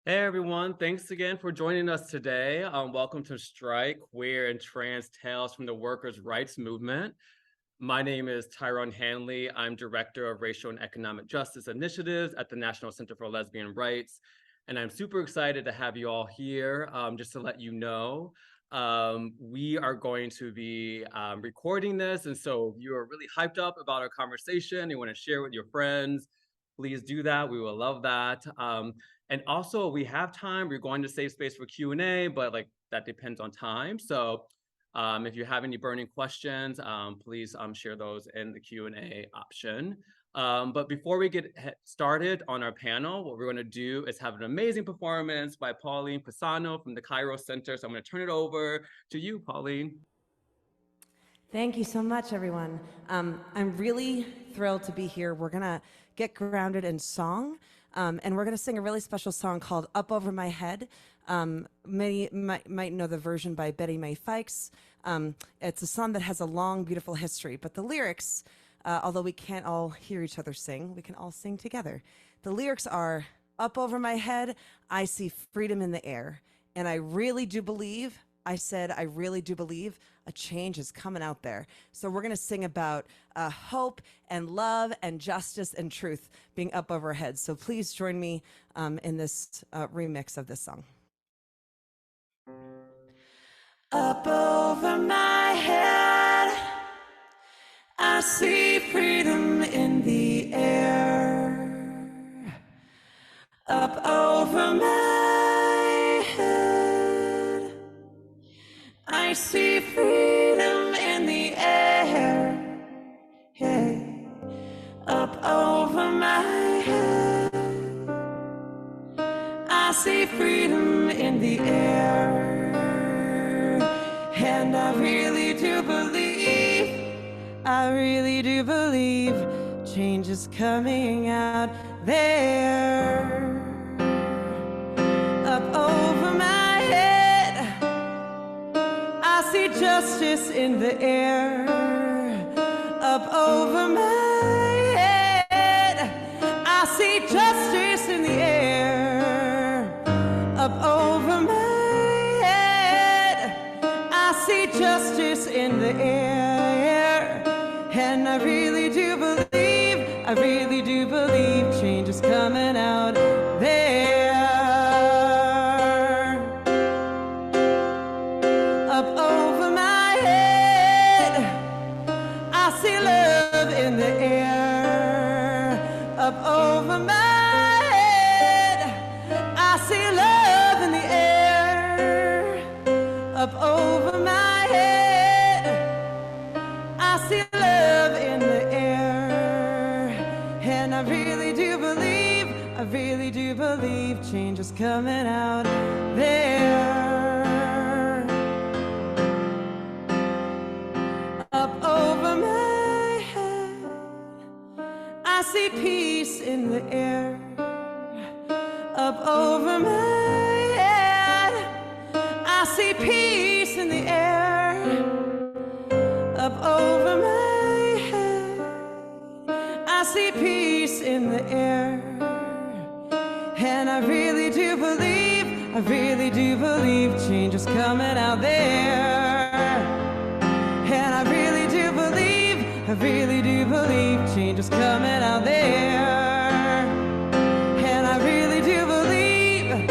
Hey everyone, thanks again for joining us today. Welcome to Strike, Queer and Trans Tales from the Workers' Rights Movement. My name is TyrONE Hanley. I'm Director of Racial and Economic Justice Initiatives at the National Center for Lesbian Rights. And I'm super excited to have you all here. Just to let you know, we are going to be recording this. And so if you are really hyped up about our conversation, you want to share with your friends, please do that. We will love that. And also we have time, we're going to save space for Q&A, but like that depends on time. So if you have any burning questions, please share those in the Q&A option. But before we get started on our panel, what we're going to do is have an amazing performance by Pauline Pisano from the Kairos Center. So I'm going to turn it over to you, Pauline. Thank you so much, everyone. I'm really thrilled to be here. We're going to get grounded in song, and we're going to sing a really special song called Up Over My Head. Many might know the version by Betty Mae Fikes. It's a song that has a long, beautiful history, but the lyrics, although we can't all hear each other sing, we can all sing together. The lyrics are, up over my head, I see freedom in the air. And I really do believe, I really do believe a change is coming out there. So we're going to sing about hope and love and justice and truth being up over our heads. So please join me in this remix of this song. Up over my head, I see freedom in the air. Up over my head, I see freedom in the air. Hey. Up over my head, I see freedom in the air. And I really do believe change is coming out there. Up over my head, I see justice in the air. Up over my head, I see justice in the air. Up over my justice in the air. And I really do believe change is coming out there. Up over my head, I see love in the air. Up over my head, I see love in the air. Up over my I really do believe change is coming out there. Up over my head, I see peace in the air. Up over my head, I see peace in the air. Up over my head, I see peace in the air. And I really do believe change is coming out there. And I really do believe change is coming out there. And I really do believe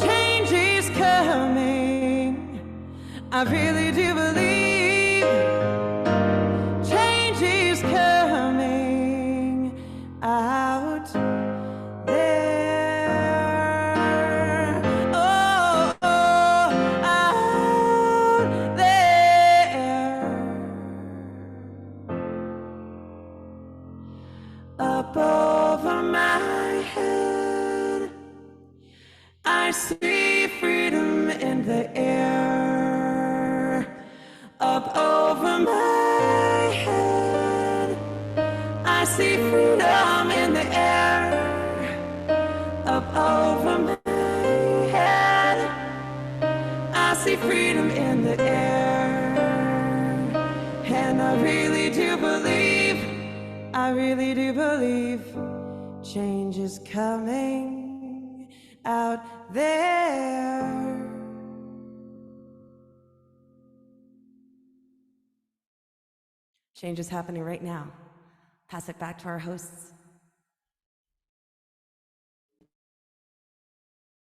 change is coming. I really do believe change is coming out there. Oh, out there. Up over my head, I see freedom in the air. Up over my head, I see freedom in the air. Up over my head, I see freedom in the air. And I really do believe change is coming out there. Change is happening right now. Pass it back to our hosts.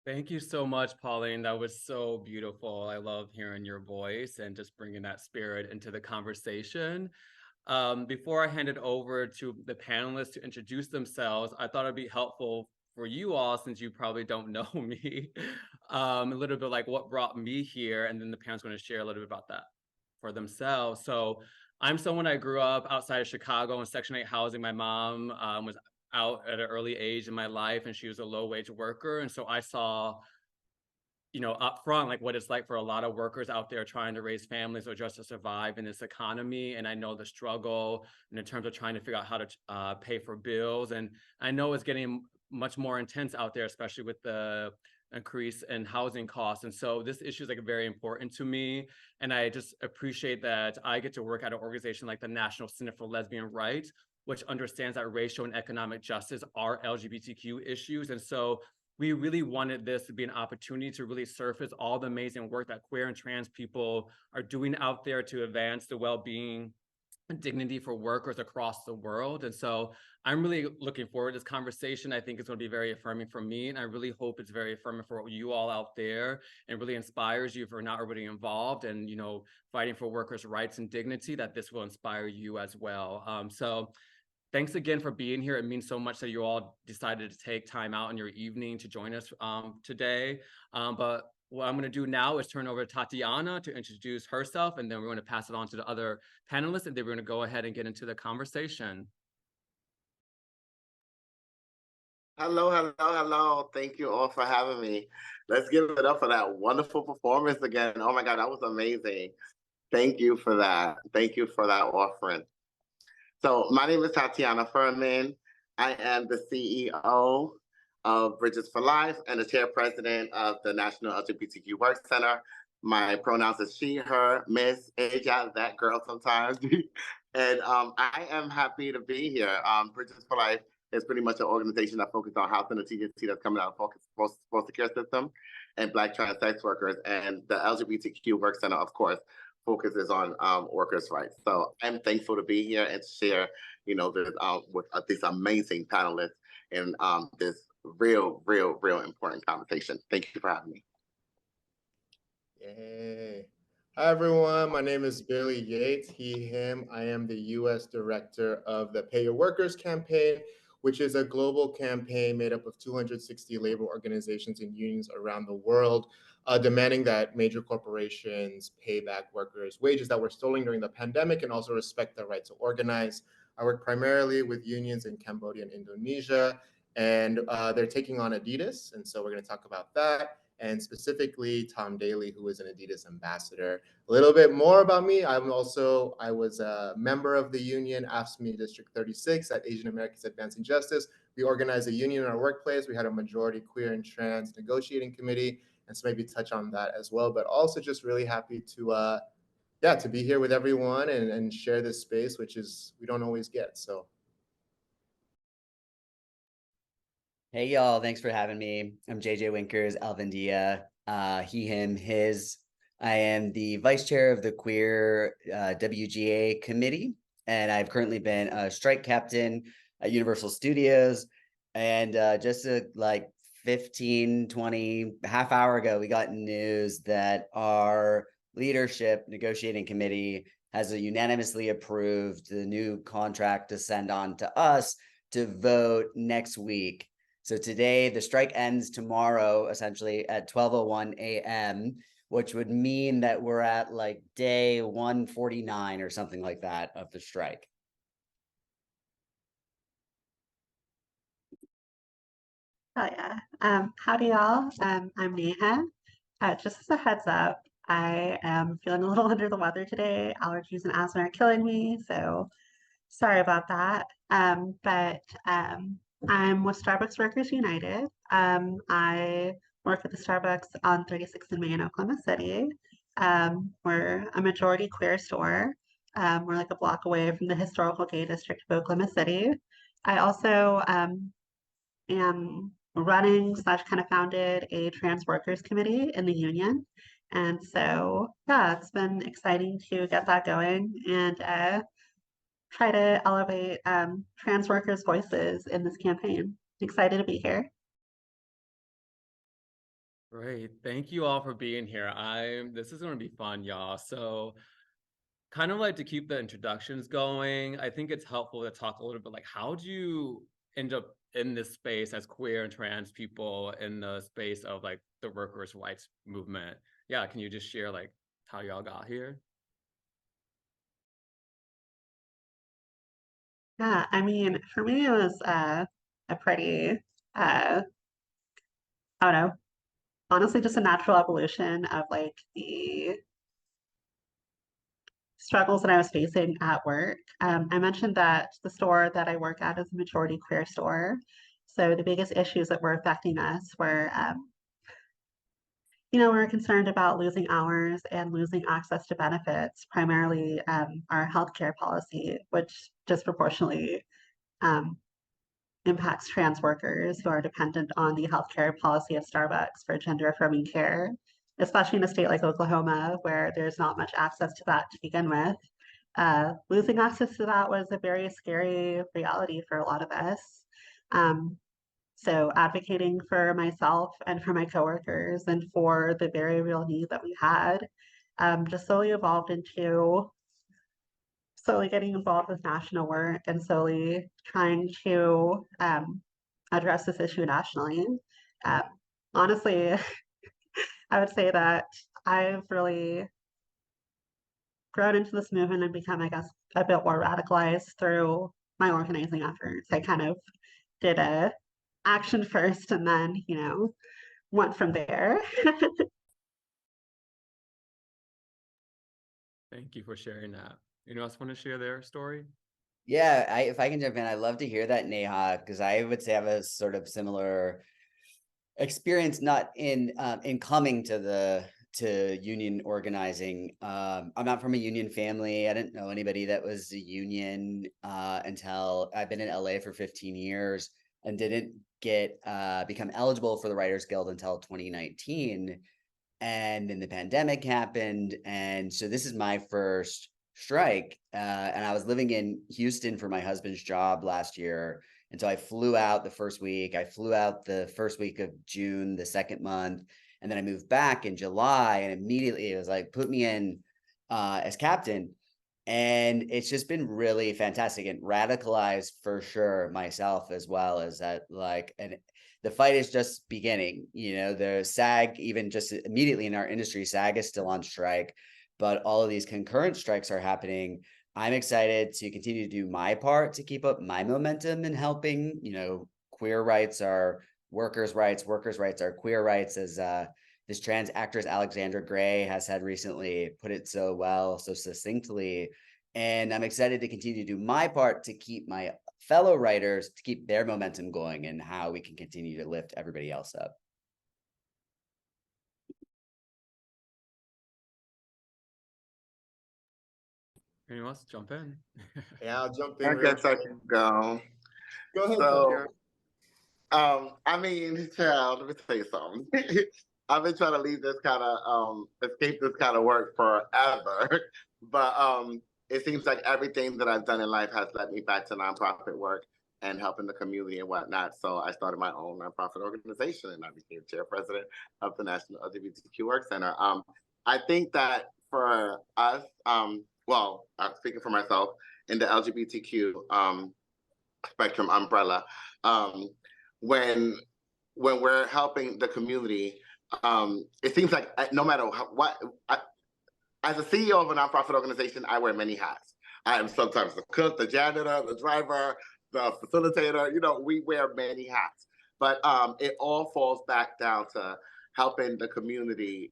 Thank you so much, Pauline. That was so beautiful. I love hearing your voice and just bringing that spirit into the conversation. Before I hand it over to the panelists to introduce themselves, I thought it'd be helpful for you all, since you probably don't know me, a little bit like what brought me here, and then the panelists are going to share a little bit about that for themselves. So I'm someone, I grew up outside of Chicago in Section 8 housing. My mom was out at an early age in my life, and she was a low-wage worker. And so I saw, up front, like what it's like for a lot of workers out there trying to raise families or just to survive in this economy. And I know the struggle in terms of trying to figure out how to pay for bills. And I know it's getting much more intense out there, especially with the increase in housing costs. And so this issue is like very important to me. And I just appreciate that I get to work at an organization like the National Center for Lesbian Rights, which understands that racial and economic justice are LGBTQ issues. And so we really wanted this to be an opportunity to really surface all the amazing work that queer and trans people are doing out there to advance the well-being and dignity for workers across the world. And so I'm really looking forward to this conversation. I think it's going to be very affirming for me, and I really hope it's very affirming for you all out there, and really inspires you if you're not already involved and, fighting for workers' rights and dignity, that this will inspire you as well. So thanks again for being here. It means so much that you all decided to take time out in your evening to join us today. But what I'm going to do now is turn over to Tahitianna to introduce herself, and then we're going to pass it on to the other panelists, and then we're going to go ahead and get into the conversation. Hello, hello, hello. Thank you all for having me. Let's give it up for that wonderful performance again. Oh my God, that was amazing. Thank you for that. Thank you for that offering. So my name is Tahitianna Fremin. I am the CEO of Bridges for Life and the chairpresident of the National LGBTQ Work Center. My pronouns is she, her, miss, ella, that girl sometimes. And I am happy to be here. Bridges for Life is pretty much an organization that focuses on housing the THC that's coming out of foster care system and Black trans sex workers. And the LGBTQ Work Center, of course, focuses on workers' rights. So I'm thankful to be here and share, this, with these amazing panelists in this real important conversation. Thank you for having me. Yay. Hi, everyone. My name is Billy Yates, he, him. I am the U.S. Director of the Pay Your Workers campaign, which is a global campaign made up of 260 labor organizations and unions around the world, demanding that major corporations pay back workers' wages that were stolen during the pandemic and also respect their right to organize. I work primarily with unions in Cambodia and Indonesia, and they're taking on Adidas, and so we're going to talk about that, and specifically Tom Daley, who is an Adidas ambassador. A little bit more about me. I was a member of the union, AFSCME District 36 at Asian Americans Advancing Justice. We organized a union in our workplace. We had a majority queer and trans negotiating committee, and so maybe touch on that as well. But also just really happy to be here with everyone and share this space, which is we don't always get. So. Hey, y'all. Thanks for having me. I'm JJ Wienkers-Alvendia, he, him, his. I am the vice chair of the queer WGA committee, and I've currently been a strike captain at Universal Studios. And just 15, 20, half hour ago, we got news that our leadership negotiating committee has unanimously approved the new contract to send on to us to vote next week. So today, the strike ends tomorrow, essentially at 12:01 a.m., which would mean that we're at day 149 or something like that of the strike. Oh yeah. Howdy y'all. I'm Neha. Just as a heads up, I am feeling a little under the weather today. Allergies and asthma are killing me, so sorry about that. But I'm with Starbucks Workers United. I work at the Starbucks on 36th and Main in Oklahoma City. We're a majority queer store. We're like a block away from the historical gay district of Oklahoma City. I also am running slash kind of founded a trans workers committee in the union. And so, yeah, it's been exciting to get that going and try to elevate trans workers' voices in this campaign. Excited to be here. Great. Thank you all for being here. This is going to be fun, y'all. So kind of like to keep the introductions going. I think it's helpful to talk a little bit like how do you end up in this space as queer and trans people in the space of like the workers' rights movement? Yeah, can you just share like how y'all got here? Yeah, I mean, for me, it was a pretty, I don't know, honestly, just a natural evolution of like the struggles that I was facing at work. I mentioned that the store that I work at is a majority queer store. So the biggest issues that were affecting us were, we were concerned about losing hours and losing access to benefits, primarily our healthcare policy, which disproportionately um, impacts trans workers who are dependent on the healthcare policy of Starbucks for gender affirming care, especially in a state like Oklahoma, where there's not much access to that to begin with. Losing access to that was a very scary reality for a lot of us. Um, so advocating for myself and for my coworkers and for the very real need that we had just slowly evolved into slowly getting involved with national work and slowly trying to address this issue nationally. Uh, Honestly, I would say that I've really grown into this movement and become, I guess, a bit more radicalized through my organizing efforts. I kind of did a action first and then, went from there. Thank you for sharing that. Anyone else want to share their story? Yeah, if I can jump in, I'd love to hear that, Neha, because I would say I have a sort of similar experience, not in coming to union organizing. I'm not from a union family. I didn't know anybody that was a union until I've been in LA for 15 years and didn't get become eligible for the Writers Guild until 2019. And then the pandemic happened. And so this is my first strike. And I was living in Houston for my husband's job last year. And so I flew out the first week. I flew out the first week of June, the second month. And then I moved back in July. And immediately it was like, put me in as captain. And it's just been really fantastic and radicalized for sure myself as well as that, like, and the fight is just beginning. The SAG, even just immediately in our industry, SAG is still on strike, but all of these concurrent strikes are happening. I'm excited to continue to do my part to keep up my momentum in helping, queer rights are workers' rights are queer rights, as this trans actress Alexandra Gray has had recently put it so well, so succinctly. And I'm excited to continue to do my part to keep my fellow writers, to keep their momentum going and how we can continue to lift everybody else up. Anyone else jump in? Yeah, I'll jump in. I guess I can go. Go ahead. So, I mean, child, let me tell you something. I've been trying to leave this kind of escape this kind of work forever, but it seems like everything that I've done in life has led me back to nonprofit work and helping the community and whatnot. So I started my own nonprofit organization and I became chairpresident of the National LGBTQ Work Center. I think that for us, well, I'm speaking for myself in the LGBTQ spectrum umbrella, when we're helping the community, it seems like no matter what, as a CEO of a nonprofit organization, I wear many hats. I am sometimes the cook, the janitor, the driver, the facilitator. We wear many hats, but it all falls back down to helping the community,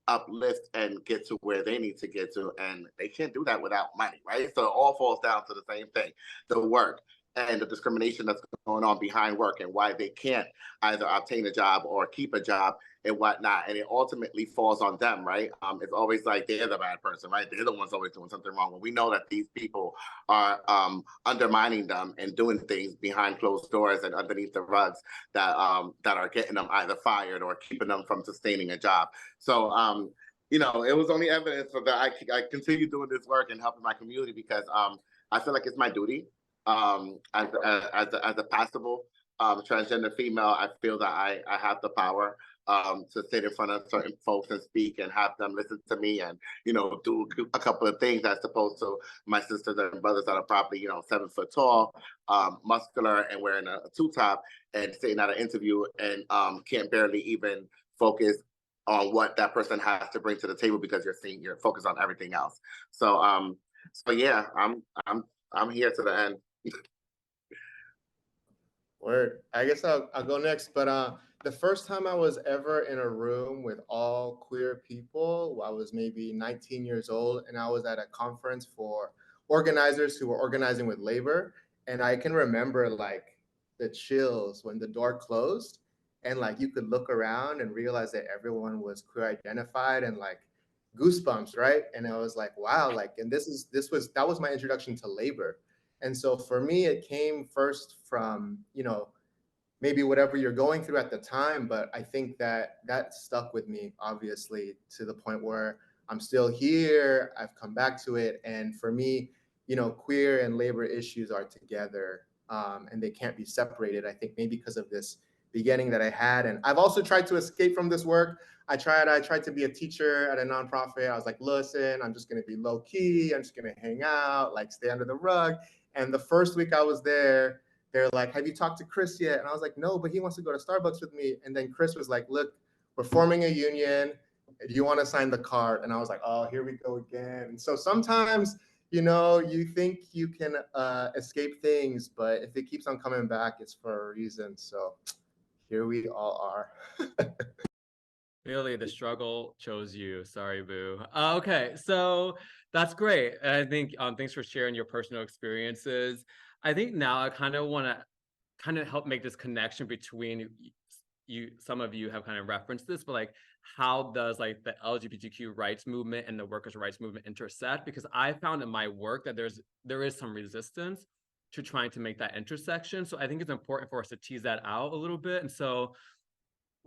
uplift and get to where they need to get to, and they can't do that without money, right? So it all falls down to the same thing: the work. and the discrimination that's going on behind work and why they can't either obtain a job or keep a job and whatnot. And it ultimately falls on them, right? It's always like they're the bad person, right? They're the ones always doing something wrong. When we know that these people are undermining them and doing things behind closed doors and underneath the rugs that that are getting them either fired or keeping them from sustaining a job. So you know, it was only evidence for that I continue doing this work and helping my community because I feel like it's my duty as a passable transgender female. I feel that I have the power to sit in front of certain folks and speak and have them listen to me and, you know, do a couple of things as opposed to my sisters and brothers that are probably, you know, 7 foot tall, muscular and wearing a two-top and sitting at an interview and can't barely even focus on what that person has to bring to the table because you're focused on everything else. So so yeah, I'm here to the end. Word. I guess I'll go next. But the first time I was ever in a room with all queer people, I was maybe 19 years old, and I was at a conference for organizers who were organizing with labor. And I can remember like the chills when the door closed, and like you could look around and realize that everyone was queer identified and like goosebumps, right? And I was like, wow, like, and that was my introduction to labor. And so for me, it came first from, you know, maybe whatever you're going through at the time, but I think that that stuck with me, obviously, to the point where I'm still here, I've come back to it. And for me, you know, queer and labor issues are together, and they can't be separated. I think maybe because of this beginning that I had. And I've also tried to escape from this work. I tried to be a teacher at a nonprofit. I was like, listen, I'm just gonna be low key, I'm just gonna hang out, like stay under the rug. And the first week I was there, they're like, have you talked to Chris yet? And I was like, no, but he wants to go to Starbucks with me. And then Chris was like, look, we're forming a union. Do you want to sign the card? And I was like, oh, here we go again. And so sometimes, you know, you think you can escape things, but if it keeps on coming back, it's for a reason. So here we all are. Really, the struggle chose you. Sorry, boo. Okay, so that's great. And I think thanks for sharing your personal experiences. I think now I kind of want to kind of help make this connection between you. Some of you have kind of referenced this, but like, how does like the LGBTQ rights movement and the workers' rights movement intersect? Because I found in my work that there is some resistance to trying to make that intersection. So I think it's important for us to tease that out a little bit. And so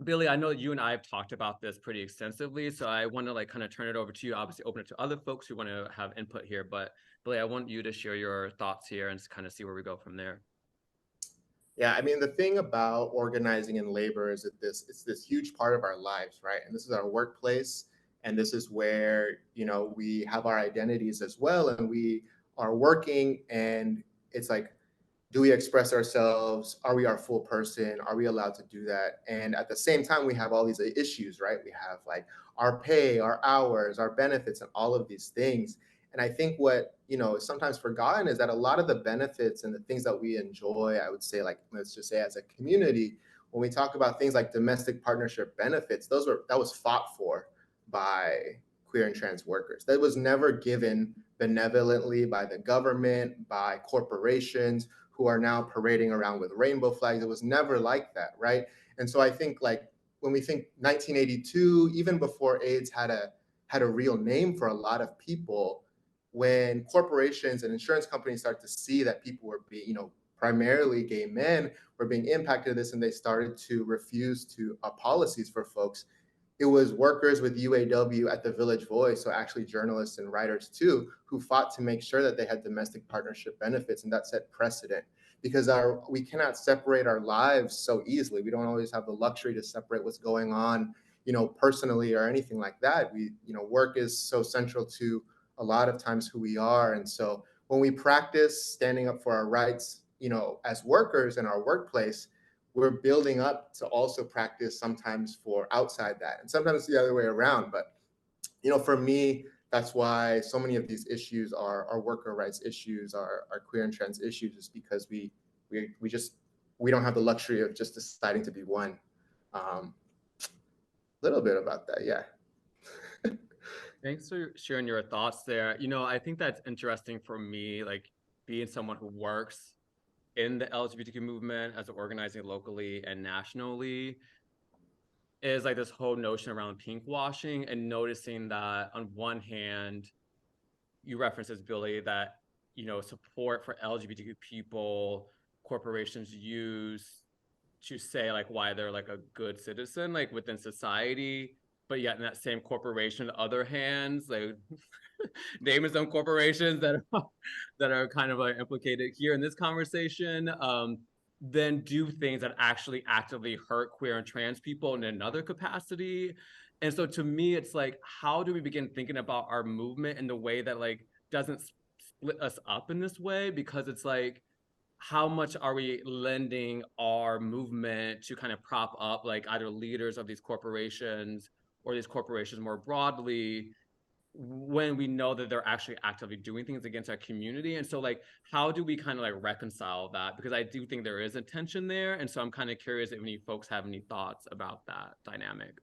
Billy, I know you and I have talked about this pretty extensively, so I want to like kind of turn it over to you, obviously open it to other folks who want to have input here, but Billy, I want you to share your thoughts here and kind of see where we go from there. Yeah, I mean, the thing about organizing in labor is that it's this huge part of our lives, right? And this is our workplace, and this is where, you know, we have our identities as well, and we are working, and it's like, do we express ourselves? Are we our full person? Are we allowed to do that? And at the same time, we have all these issues, right? We have like our pay, our hours, our benefits, and all of these things. And I think what, you know, is sometimes forgotten is that a lot of the benefits and the things that we enjoy, I would say, like, let's just say as a community, when we talk about things like domestic partnership benefits, that was fought for by queer and trans workers. That was never given benevolently by the government, by corporations who are now parading around with rainbow flags. It was never like that, right? And so I think like when we think 1982, even before AIDS had a real name for a lot of people, when corporations and insurance companies start to see that people were being, you know, primarily gay men were being impacted this, and they started to refuse to policies for folks, it was workers with UAW at the Village Voice, so actually journalists and writers too, who fought to make sure that they had domestic partnership benefits, and that set precedent. Because we cannot separate our lives so easily. We don't always have the luxury to separate what's going on, you know, personally or anything like that. You know, work is so central to a lot of times who we are. And so when we practice standing up for our rights, you know, as workers in our workplace, we're building up to also practice sometimes for outside that. And sometimes it's the other way around. But, you know, for me, that's why so many of these issues are worker rights issues, are queer and trans issues, is because we don't have the luxury of just deciding to be one. Little bit about that, yeah. Thanks for sharing your thoughts there. You know, I think that's interesting for me, like being someone who works in the LGBTQ movement as organizing locally and nationally is like this whole notion around pink washing, and noticing that on one hand, you referenced this, Billy, that, you know, support for LGBTQ people, corporations use to say like why they're like a good citizen like within society, but yet in that same corporation, other hands, like naming some corporations that are kind of like implicated here in this conversation, then do things that actually actively hurt queer and trans people in another capacity. And so to me, it's like, how do we begin thinking about our movement in the way that like doesn't split us up in this way? Because it's like, how much are we lending our movement to kind of prop up like either leaders of these corporations or these corporations more broadly, when we know that they're actually actively doing things against our community? And so like, how do we kind of like reconcile that? Because I do think there is a tension there. And so I'm kind of curious if any folks have any thoughts about that dynamic.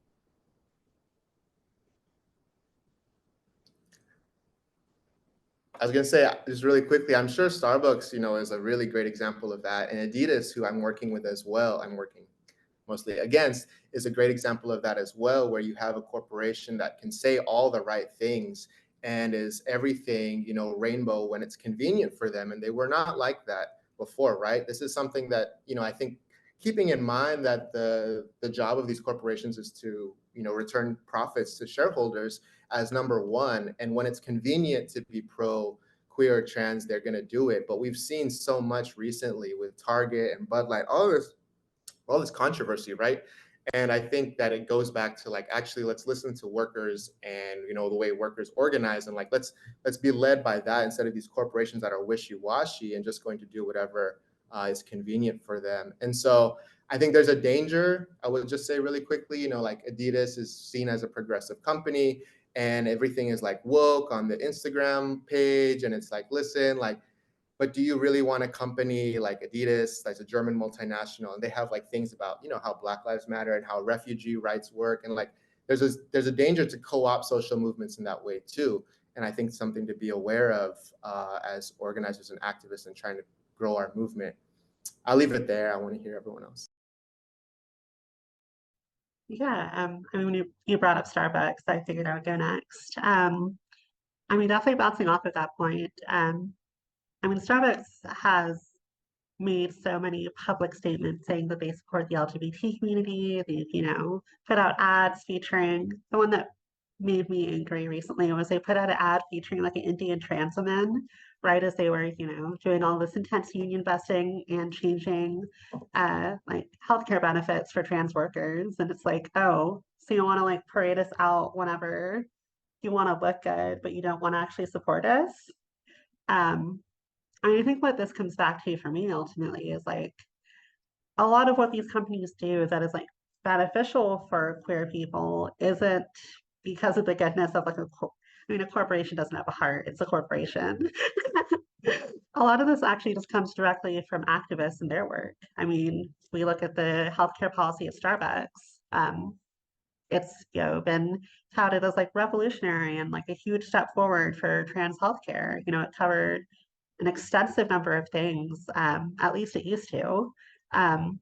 I was gonna say just really quickly, I'm sure Starbucks, you know, is a really great example of that. And Adidas, who I'm working with as well, I'm working mostly against, is a great example of that as well, where you have a corporation that can say all the right things and is everything, you know, rainbow when it's convenient for them. And they were not like that before, right? This is something that, you know, I think keeping in mind that the job of these corporations is to, you know, return profits to shareholders as number one. And when it's convenient to be pro queer or trans, they're going to do it. But we've seen so much recently with Target and Bud Light, all this controversy, right? And I think that it goes back to like, actually, let's listen to workers and, you know, the way workers organize, and like, let's be led by that instead of these corporations that are wishy-washy and just going to do whatever is convenient for them. And so I think there's a danger. I would just say really quickly, you know, like Adidas is seen as a progressive company and everything is like woke on the Instagram page. And it's like, listen, like, but do you really want a company like Adidas, that's a German multinational, and they have like things about, you know, how Black Lives Matter and how refugee rights work, and like there's a danger to co-opt social movements in that way too. And I think something to be aware of as organizers and activists and trying to grow our movement. I'll leave it there. I want to hear everyone else. Yeah, I mean, when you brought up Starbucks, I figured I would go next. I mean, definitely bouncing off of that point. I mean, Starbucks has made so many public statements saying that they support the LGBT community. They've, you know, put out ads featuring, the one that made me angry recently was they put out an ad featuring like an Indian trans woman, right as they were, you know, doing all this intense union busting and changing like healthcare benefits for trans workers. And it's like, oh, so you want to like parade us out whenever you want to look good, but you don't want to actually support us. I think what this comes back to for me ultimately is like a lot of what these companies do that is like beneficial for queer people isn't because of the goodness of like I mean, a corporation doesn't have a heart, it's a corporation. A lot of this actually just comes directly from activists and their work. I mean, we look at the healthcare policy at Starbucks. It's, you know, been touted as like revolutionary and like a huge step forward for trans healthcare. You know, it covered an extensive number of things, at least it used to. Um,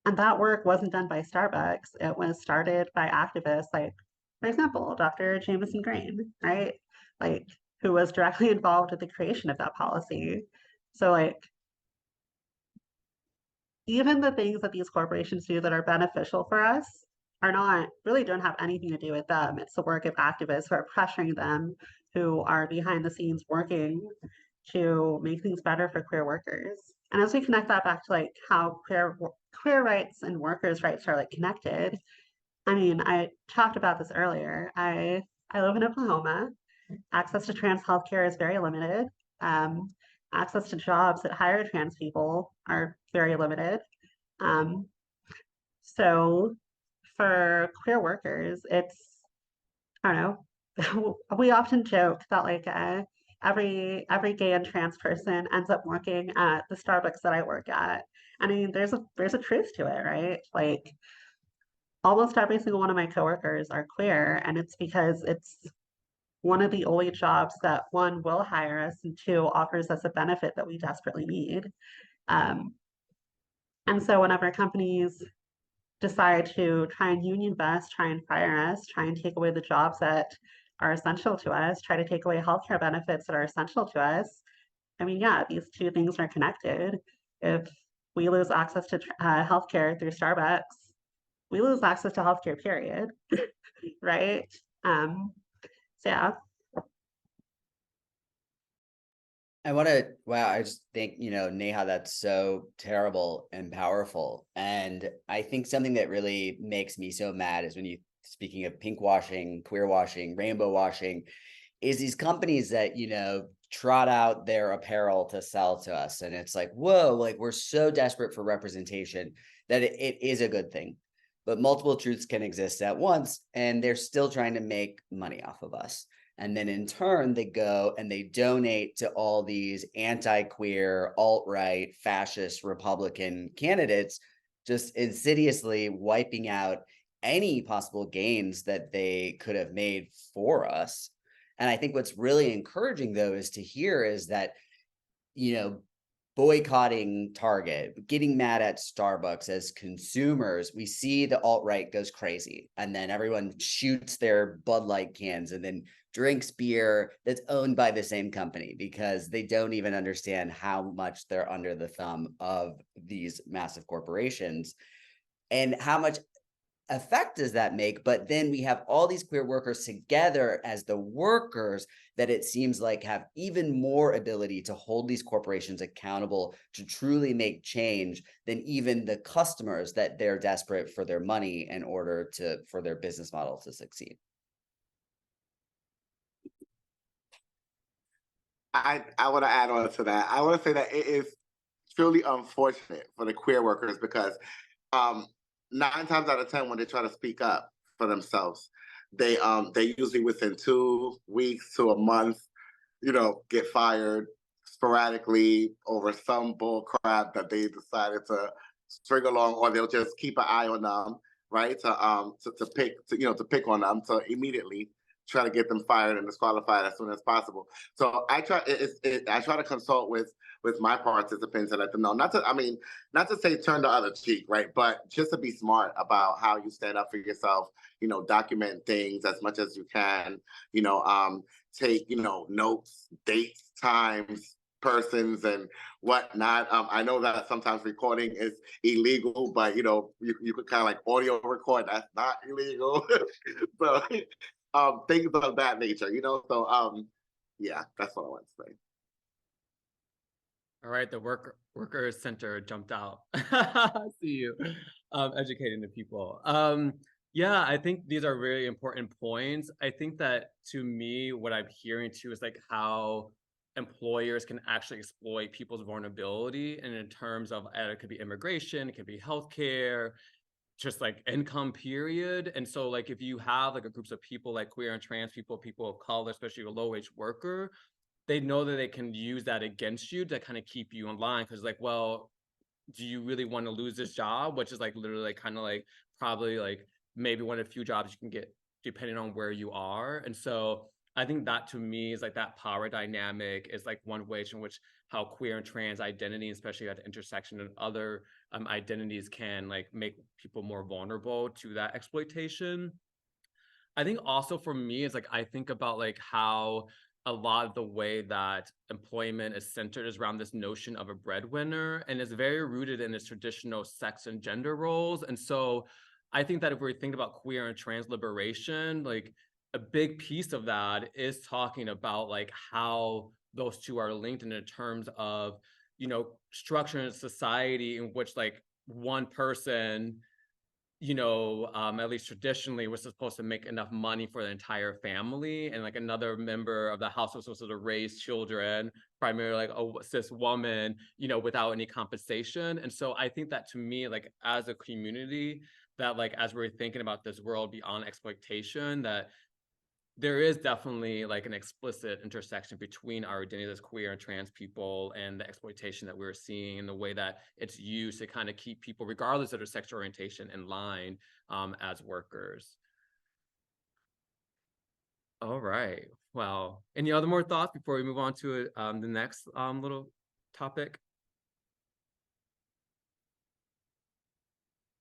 and that work wasn't done by Starbucks. It was started by activists like, for example, Dr. Jameson Green, right? Like, who was directly involved with the creation of that policy. So like, even the things that these corporations do that are beneficial for us are not, really don't have anything to do with them. It's the work of activists who are pressuring them, who are behind the scenes working to make things better for queer workers. And as we connect that back to like how queer rights and workers' rights are like connected, I mean, I talked about this earlier. I live in Oklahoma. Access to trans healthcare is very limited. Access to jobs that hire trans people are very limited. So for queer workers, it's, I don't know, we often joke that like every gay and trans person ends up working at the Starbucks that I work at. I mean, there's a truth to it, right? Like almost every single one of my coworkers are queer, and it's because it's one of the only jobs that one will hire us and two offers us a benefit that we desperately need. Um, and so whenever companies decide to try and union vest, try and fire us, try and take away the jobs that are essential to us, try to take away healthcare benefits that are essential to us, I mean, yeah, these two things are connected. If we lose access to healthcare through Starbucks, we lose access to healthcare, period, right? So yeah. I just think, Neha, that's so terrible and powerful. And I think something that really makes me so mad is speaking of pink washing, queer washing, rainbow washing, is these companies that, trot out their apparel to sell to us. And it's like, whoa, like we're so desperate for representation that it is a good thing. But multiple truths can exist at once, and they're still trying to make money off of us. And then in turn, they go and they donate to all these anti-queer, alt-right, fascist, Republican candidates, just insidiously wiping out any possible gains that they could have made for us. And I think what's really encouraging, though, is to hear is that, boycotting Target, getting mad at Starbucks as consumers, we see the alt-right goes crazy. And then everyone shoots their Bud Light cans and then drinks beer that's owned by the same company because they don't even understand how much they're under the thumb of these massive corporations and how much effect does that make? But then we have all these queer workers together as the workers that it seems like have even more ability to hold these corporations accountable to truly make change than even the customers that they're desperate for their money in order for their business model to succeed. I want to add on to that. I want to say that it is truly unfortunate for the queer workers because 9 times out of 10, when they try to speak up for themselves, they usually within 2 weeks to a month, get fired sporadically over some bull crap that they decided to string along, or they'll just keep an eye on them, right? To pick on them, to immediately try to get them fired and disqualified as soon as possible. So I try to consult with my participants and let them know not to say turn the other cheek, right? But just to be smart about how you stand up for yourself, document things as much as you can, take, notes, dates, times, persons and whatnot. I know that sometimes recording is illegal, but you could kind of like audio record. That's not illegal. So things of that nature, So yeah, that's what I want to say. All right, the workers center jumped out. I see you educating the people. Yeah, I think these are really important points. I think that to me, what I'm hearing too is like how employers can actually exploit people's vulnerability, and in terms of it could be immigration, it could be healthcare, just like income period. And so like if you have like a groups of people like queer and trans people, people of color, especially a low-wage worker, they know that they can use that against you to kind of keep you in line. Because like, well, do you really want to lose this job? Which is like literally like kind of like probably like maybe one of the few jobs you can get depending on where you are. And so I think that to me is like that power dynamic is like one way in which how queer and trans identity, especially at the intersection of other identities, can like make people more vulnerable to that exploitation. I think also for me, it's like I think about like how a lot of the way that employment is centered is around this notion of a breadwinner, and is very rooted in its traditional sex and gender roles. And so I think that if we're thinking about queer and trans liberation, like a big piece of that is talking about like how those two are linked in terms of, structure in society in which like one person, at least traditionally, was supposed to make enough money for the entire family, and like another member of the house was supposed to raise children, primarily like a cis woman, without any compensation. And so I think that to me, like as a community, that like as we're thinking about this world beyond exploitation, that there is definitely like an explicit intersection between our identity as queer and trans people and the exploitation that we're seeing, and the way that it's used to kind of keep people, regardless of their sexual orientation, in line as workers. All right. Well, any other more thoughts before we move on to the next little topic?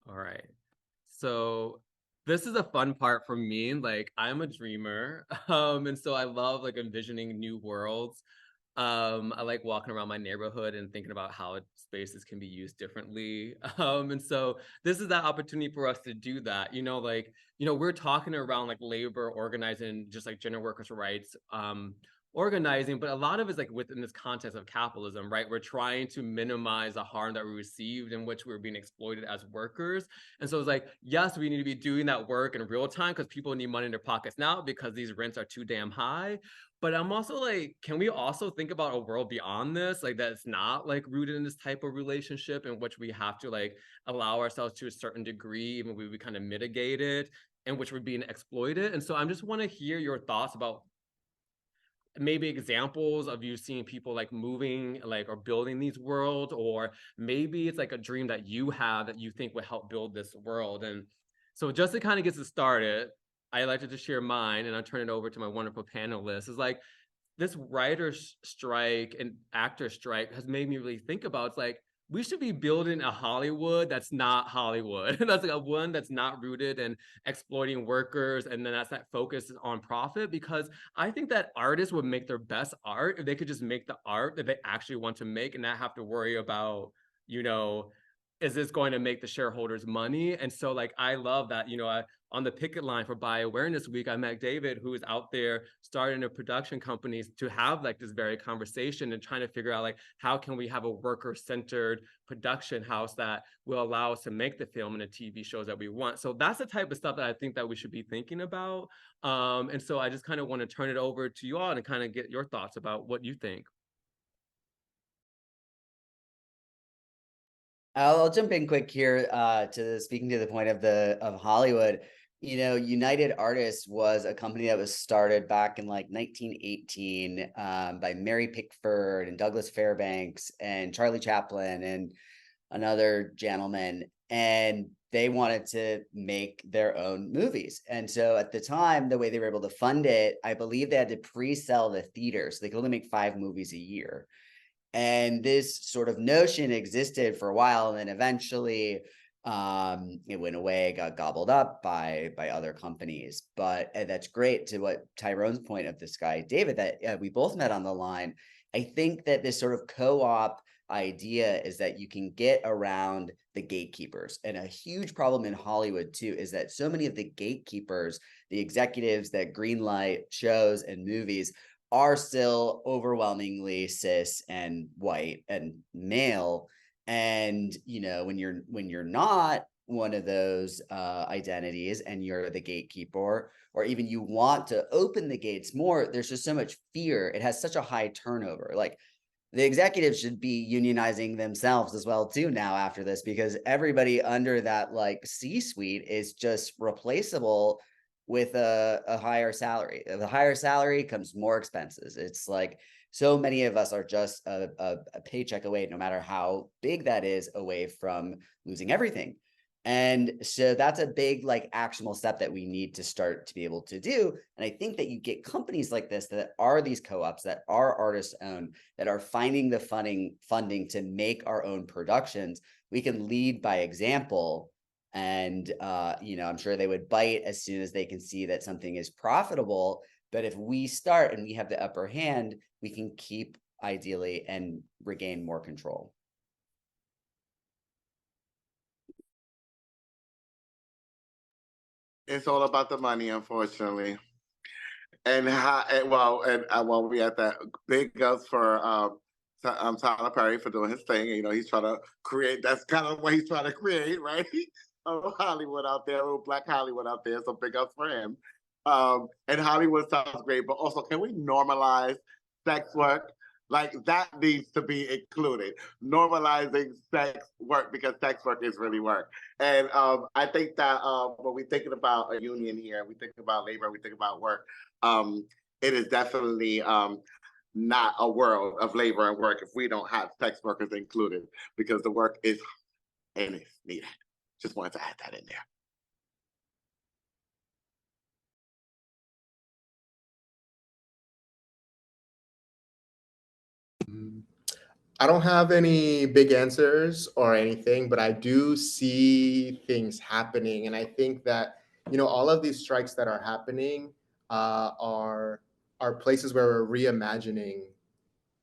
All right. So this is a fun part for me. Like I'm a dreamer. And so I love like envisioning new worlds. I like walking around my neighborhood and thinking about how spaces can be used differently. And so this is that opportunity for us to do that. Like, we're talking around like labor organizing, just like gender workers' rights, organizing, but a lot of it's like within this context of capitalism, right? We're trying to minimize the harm that we received in which we were being exploited as workers. And so it's like, yes, we need to be doing that work in real time because people need money in their pockets now because these rents are too damn high. But I'm also like, can we also think about a world beyond this? Like that's not like rooted in this type of relationship in which we have to like allow ourselves to a certain degree, even we kind of mitigate it, in which we're being exploited. And so I just want to hear your thoughts about maybe examples of you seeing people like moving like or building these worlds, or maybe it's like a dream that you have that you think would help build this world. And so just to kind of get us started, I like to just share mine and I'll turn it over to my wonderful panelists. Is like this writer's strike and actor strike has made me really think about, it's like we should be building a Hollywood that's not Hollywood. That's like a one that's not rooted in exploiting workers, and then that's that focus on profit. Because I think that artists would make their best art if they could just make the art that they actually want to make and not have to worry about, you know, is this going to make the shareholders money? And so like I love that, on the picket line for Bi Awareness Week, I met David, who is out there starting a production companies to have like this very conversation and trying to figure out like how can we have a worker-centered production house that will allow us to make the film and the TV shows that we want. So that's the type of stuff that I think that we should be thinking about. And so I just kind of want to turn it over to you all and kind of get your thoughts about what you think. I'll jump in quick here to speaking to the point of Hollywood. United Artists was a company that was started back in like 1918 by Mary Pickford and Douglas Fairbanks and Charlie Chaplin and another gentleman. And they wanted to make their own movies. And so at the time, the way they were able to fund it, I believe they had to pre-sell the theater. So they could only make 5 movies a year. And this sort of notion existed for a while, and then eventually it went away, got gobbled up by other companies. But that's great to what TyrONE's point of this guy, David, that we both met on the line. I think that this sort of co-op idea is that you can get around the gatekeepers. And a huge problem in Hollywood too is that so many of the gatekeepers, the executives that greenlight shows and movies, are still overwhelmingly cis and white and male. And when you're not one of those identities and you're the gatekeeper, or even you want to open the gates more, there's just so much fear. It has such a high turnover. Like the executives should be unionizing themselves as well too now after this, because everybody under that like C-suite is just replaceable with a higher salary. The higher salary comes more expenses. It's like so many of us are just a paycheck away, no matter how big that is, away from losing everything. And so that's a big like actionable step that we need to start to be able to do. And I think that you get companies like this that are these co-ops, that are artist owned, that are finding the funding to make our own productions. We can lead by example. And I'm sure they would bite as soon as they can see that something is profitable. But if we start and we have the upper hand, we can keep ideally and regain more control. It's all about the money, unfortunately. And while we at that, big ups for Tyler Perry for doing his thing. He's trying to create. That's kind of what he's trying to create, right? Hollywood out there, little Black Hollywood out there. So big ups for him. And Hollywood sounds great, but also, can we normalize sex work? Like that needs to be included. Normalizing sex work, because sex work is really work. And I think that when we're thinking about a union here, we think about labor, we think about work. It is definitely not a world of labor and work if we don't have sex workers included, because the work is and it's needed. Just wanted to add that in there. I don't have any big answers or anything, but I do see things happening. And I think that, all of these strikes that are happening are places where we're reimagining,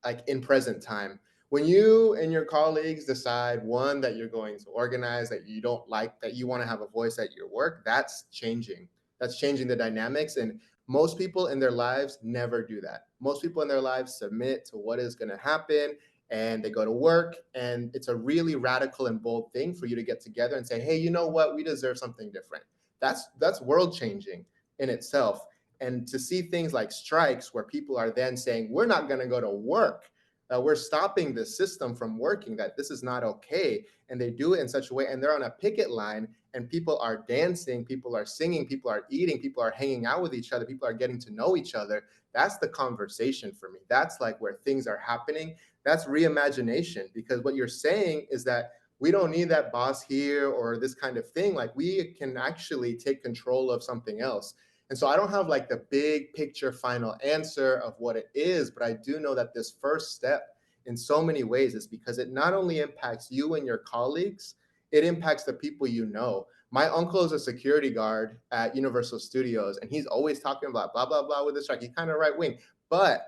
like in present time. When you and your colleagues decide, one, that you're going to organize, that you don't like, that you want to have a voice at your work, that's changing. That's changing the dynamics. And most people in their lives never do that. Most people in their lives submit to what is going to happen, and they go to work. And it's a really radical and bold thing for you to get together and say, hey, you know what? We deserve something different. That's world changing in itself. And to see things like strikes where people are then saying, we're not going to go to work, we're stopping the system from working, that this is not okay. And they do it in such a way, and they're on a picket line, and people are dancing, people are singing, people are eating, people are hanging out with each other, people are getting to know each other. That's the conversation for me. That's like where things are happening. That's reimagination, because what you're saying is that we don't need that boss here or this kind of thing. Like, we can actually take control of something else. And so I don't have like the big picture final answer of what it is, but I do know that this first step in so many ways is because it not only impacts you and your colleagues, it impacts the people you know. My uncle is a security guard at Universal Studios, and he's always talking about blah, blah, blah with the strike. He's kind of right wing, but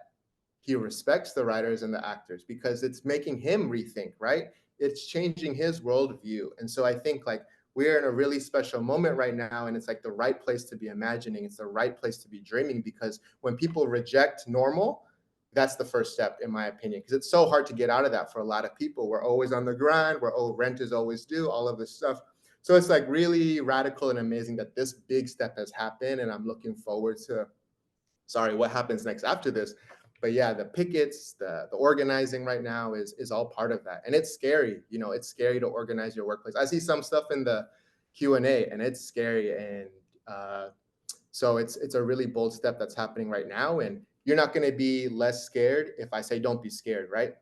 he respects the writers and the actors because it's making him rethink, right? It's changing his worldview. And so I think like we're in a really special moment right now, and it's like the right place to be imagining. It's the right place to be dreaming, because when people reject normal, that's the first step, in my opinion, because it's so hard to get out of that for a lot of people. We're always on the grind, rent is always due, all of this stuff. So it's like really radical and amazing that this big step has happened, and I'm looking forward to, what happens next after this. But yeah, the pickets, the organizing right now is all part of that. And it's scary, it's scary to organize your workplace. I see some stuff in the Q&A, and it's scary. And so it's a really bold step that's happening right now. And you're not going to be less scared if I say, don't be scared, right?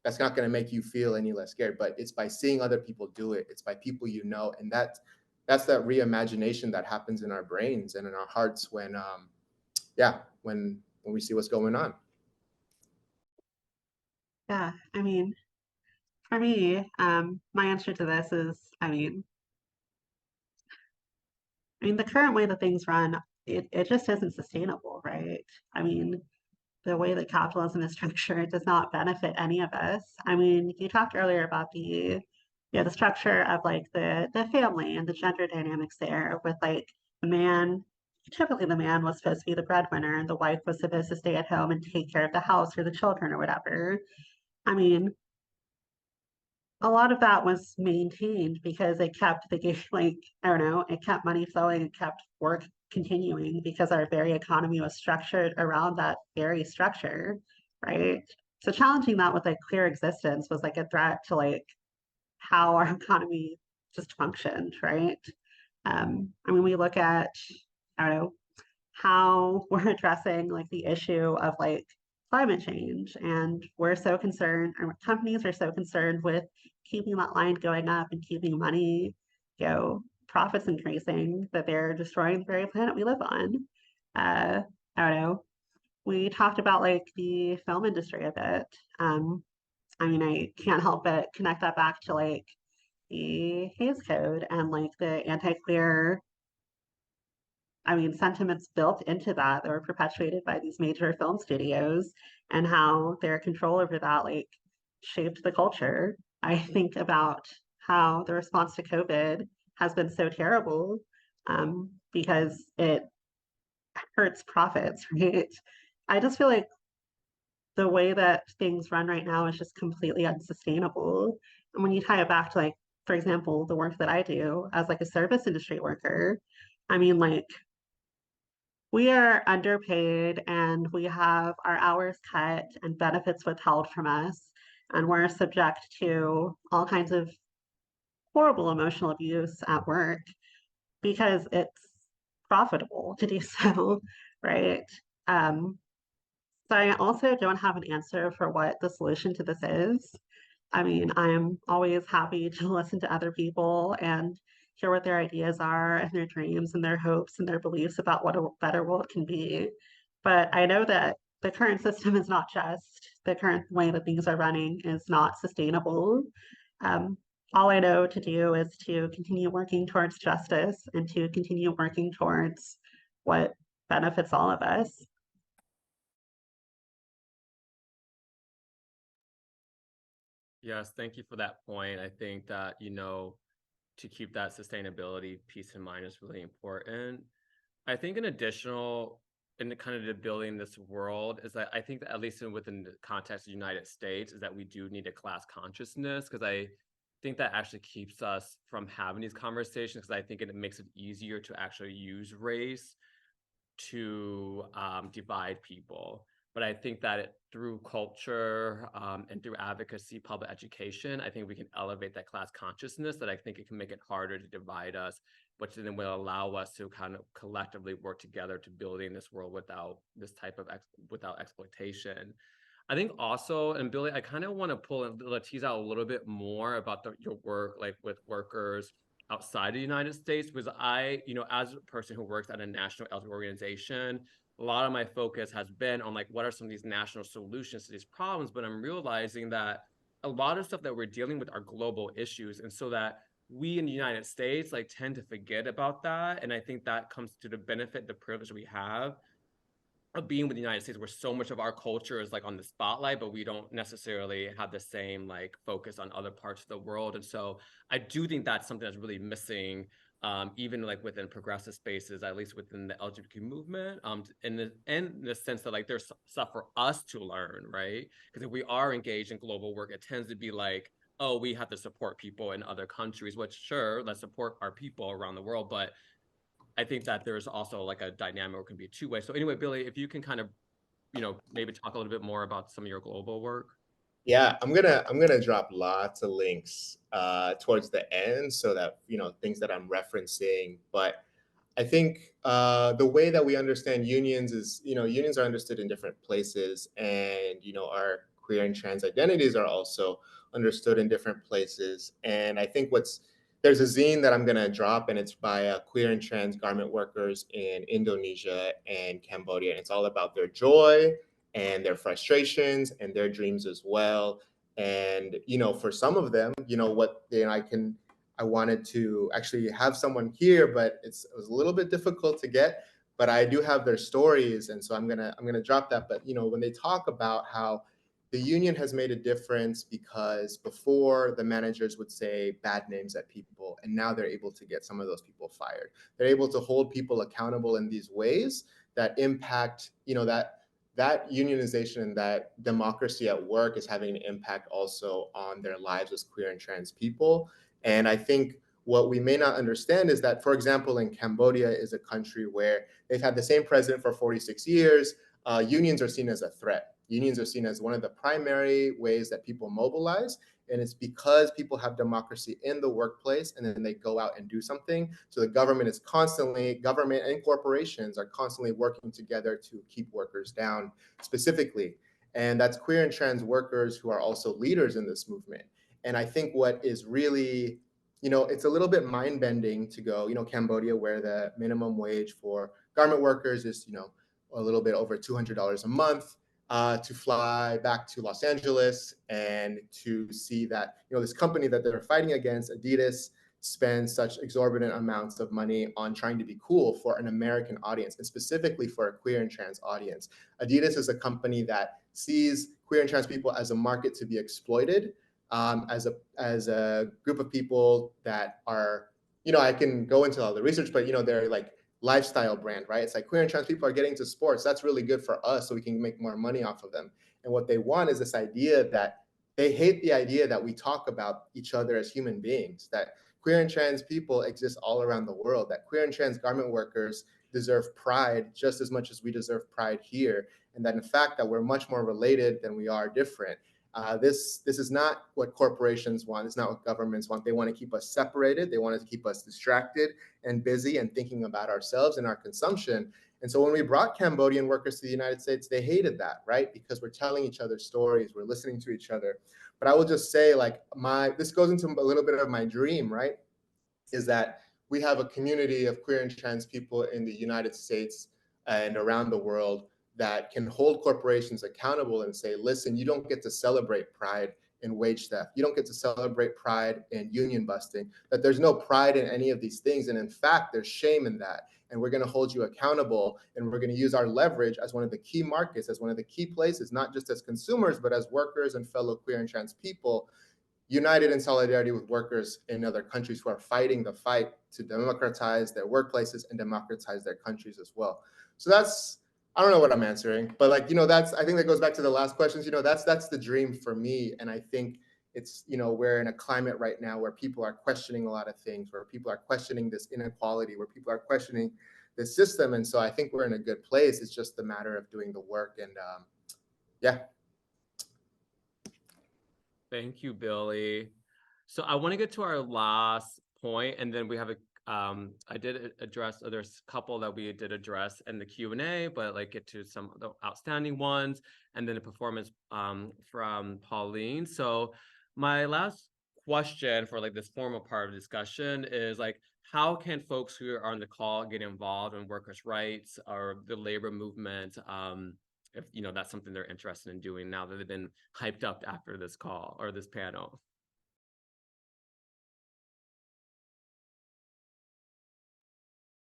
That's not going to make you feel any less scared, but it's by seeing other people do it. It's by people, and that's that reimagination that happens in our brains and in our hearts when we see what's going on. Yeah, I mean, for me, my answer to this is, the current way that things run, it just isn't sustainable, right? I mean, the way that capitalism is structured does not benefit any of us. I mean, you talked earlier about the structure of like the family and the gender dynamics there, with like the man, typically the man was supposed to be the breadwinner and the wife was supposed to stay at home and take care of the house or the children or whatever. I mean, a lot of that was maintained because it kept the game, like, I don't know, it kept money flowing, it kept work continuing because our very economy was structured around that very structure, right? So challenging that with like queer existence was like a threat to like how our economy just functioned, right? We look at, I don't know, how we're addressing like the issue of like climate change, and we're so concerned, or companies are so concerned with keeping that line going up and keeping money, profits increasing, that they're destroying the very planet we live on. I don't know. We talked about like the film industry a bit. I can't help but connect that back to like the Hays Code and like the anti-queer sentiments built into that were perpetuated by these major film studios, and how their control over that like shaped the culture. I think about how the response to COVID has been so terrible, because it hurts profits, right? I just feel like the way that things run right now is just completely unsustainable. And when you tie it back to like, for example, the work that I do as like a service industry worker, like we are underpaid and we have our hours cut and benefits withheld from us. And we're subject to all kinds of horrible emotional abuse at work because it's profitable to do so, right? So I also don't have an answer for what the solution to this is. I'm always happy to listen to other people and hear what their ideas are and their dreams and their hopes and their beliefs about what a better world can be. But I know that the current system is not just, the current way that things are running is not sustainable. All I know to do is to continue working towards justice and to continue working towards what benefits all of us. Yes, thank you for that point. I think that, to keep that sustainability piece in mind is really important. I think in the kind of the building this world is that I think that at least within the context of the United States is that we do need a class consciousness, because I think that actually keeps us from having these conversations, because I think it makes it easier to actually use race to divide people. But I think that through culture and through advocacy, public education, I think we can elevate that class consciousness, that I think it can make it harder to divide us, which then will allow us to kind of collectively work together to building this world without this type of without exploitation. I think also, and Billy, I kind of want to tease out a little bit more about your work, like with workers outside the United States, because as a person who works at a national LGBT organization, a lot of my focus has been on like, what are some of these national solutions to these problems? But I'm realizing that a lot of stuff that we're dealing with are global issues. And so that we in the United States like tend to forget about that. And I think that comes to the benefit, the privilege we have of being with the United States, where so much of our culture is like on the spotlight, but we don't necessarily have the same like focus on other parts of the world. And so I do think that's something that's really missing, even like within progressive spaces, at least within the LGBTQ movement, in the sense that like there's stuff for us to learn, right? Because if we are engaged in global work, it tends to be like, oh, we have to support people in other countries, which sure, let's support our people around the world, but I think that there's also like a dynamic where it can be a two-way. So anyway, Billy, if you can kind of, maybe talk a little bit more about some of your global work. Yeah, I'm gonna drop lots of links towards the end so that things that I'm referencing. But I think the way that we understand unions is, unions are understood in different places, and our queer and trans identities are also understood in different places. And I think there's a zine that I'm gonna drop, and it's by queer and trans garment workers in Indonesia and Cambodia. And it's all about their joy and their frustrations and their dreams as well. And for some of them, I wanted to actually have someone here, but it was a little bit difficult to get. But I do have their stories, and so I'm gonna drop that. But when they talk about how the union has made a difference, because before the managers would say bad names at people, and now they're able to get some of those people fired. They're able to hold people accountable in these ways that impact, that unionization and that democracy at work is having an impact also on their lives as queer and trans people. And I think what we may not understand is that, for example, in Cambodia is a country where they've had the same president for 46 years. Unions are seen as a threat. Unions are seen as one of the primary ways that people mobilize. And it's because people have democracy in the workplace, and then they go out and do something. So the government and corporations are constantly working together to keep workers down specifically. And that's queer and trans workers who are also leaders in this movement. And I think what is really, it's a little bit mind bending to go, Cambodia, where the minimum wage for garment workers is, a little bit over $200 a month, to fly back to Los Angeles and to see that, this company that they're fighting against, Adidas, spends such exorbitant amounts of money on trying to be cool for an American audience, and specifically for a queer and trans audience. Adidas is a company that sees queer and trans people as a market to be exploited, as a group of people that are, I can go into all the research, but they're like lifestyle brand, right? It's like queer and trans people are getting to sports. That's really good for us, so we can make more money off of them. And what they want is this idea that they hate the idea that we talk about each other as human beings, that queer and trans people exist all around the world, that queer and trans garment workers deserve pride just as much as we deserve pride here, and that in fact that we're much more related than we are different. This is not what corporations want. It's not what governments want. They want to keep us separated. They want to keep us distracted and busy and thinking about ourselves and our consumption. And so when we brought Cambodian workers to the United States, they hated that, right? Because we're telling each other stories, we're listening to each other. But I will just say, like, this goes into a little bit of my dream, right? Is that we have a community of queer and trans people in the United States and around the world that can hold corporations accountable and say, listen, you don't get to celebrate pride in wage theft. You don't get to celebrate pride in union busting, that there's no pride in any of these things. And in fact, there's shame in that. And we're going to hold you accountable. And we're going to use our leverage as one of the key markets, as one of the key places, not just as consumers, but as workers and fellow queer and trans people, united in solidarity with workers in other countries who are fighting the fight to democratize their workplaces and democratize their countries as well. So that's, I don't know what I'm answering, but like, that's, I think that goes back to the last questions, that's the dream for me. And I think it's, we're in a climate right now where people are questioning a lot of things, where people are questioning this inequality, where people are questioning this system. And so I think we're in a good place. It's just a matter of doing the work. And yeah. Thank you, Billy. So I want to get to our last point, and then we have I did address, there's a couple that we did address in the Q&A, but like get to some of the outstanding ones, and then a performance from Pauline. So my last question for like this formal part of the discussion is like, how can folks who are on the call get involved in workers' rights or the labor movement? If that's something they're interested in doing now that they've been hyped up after this call or this panel.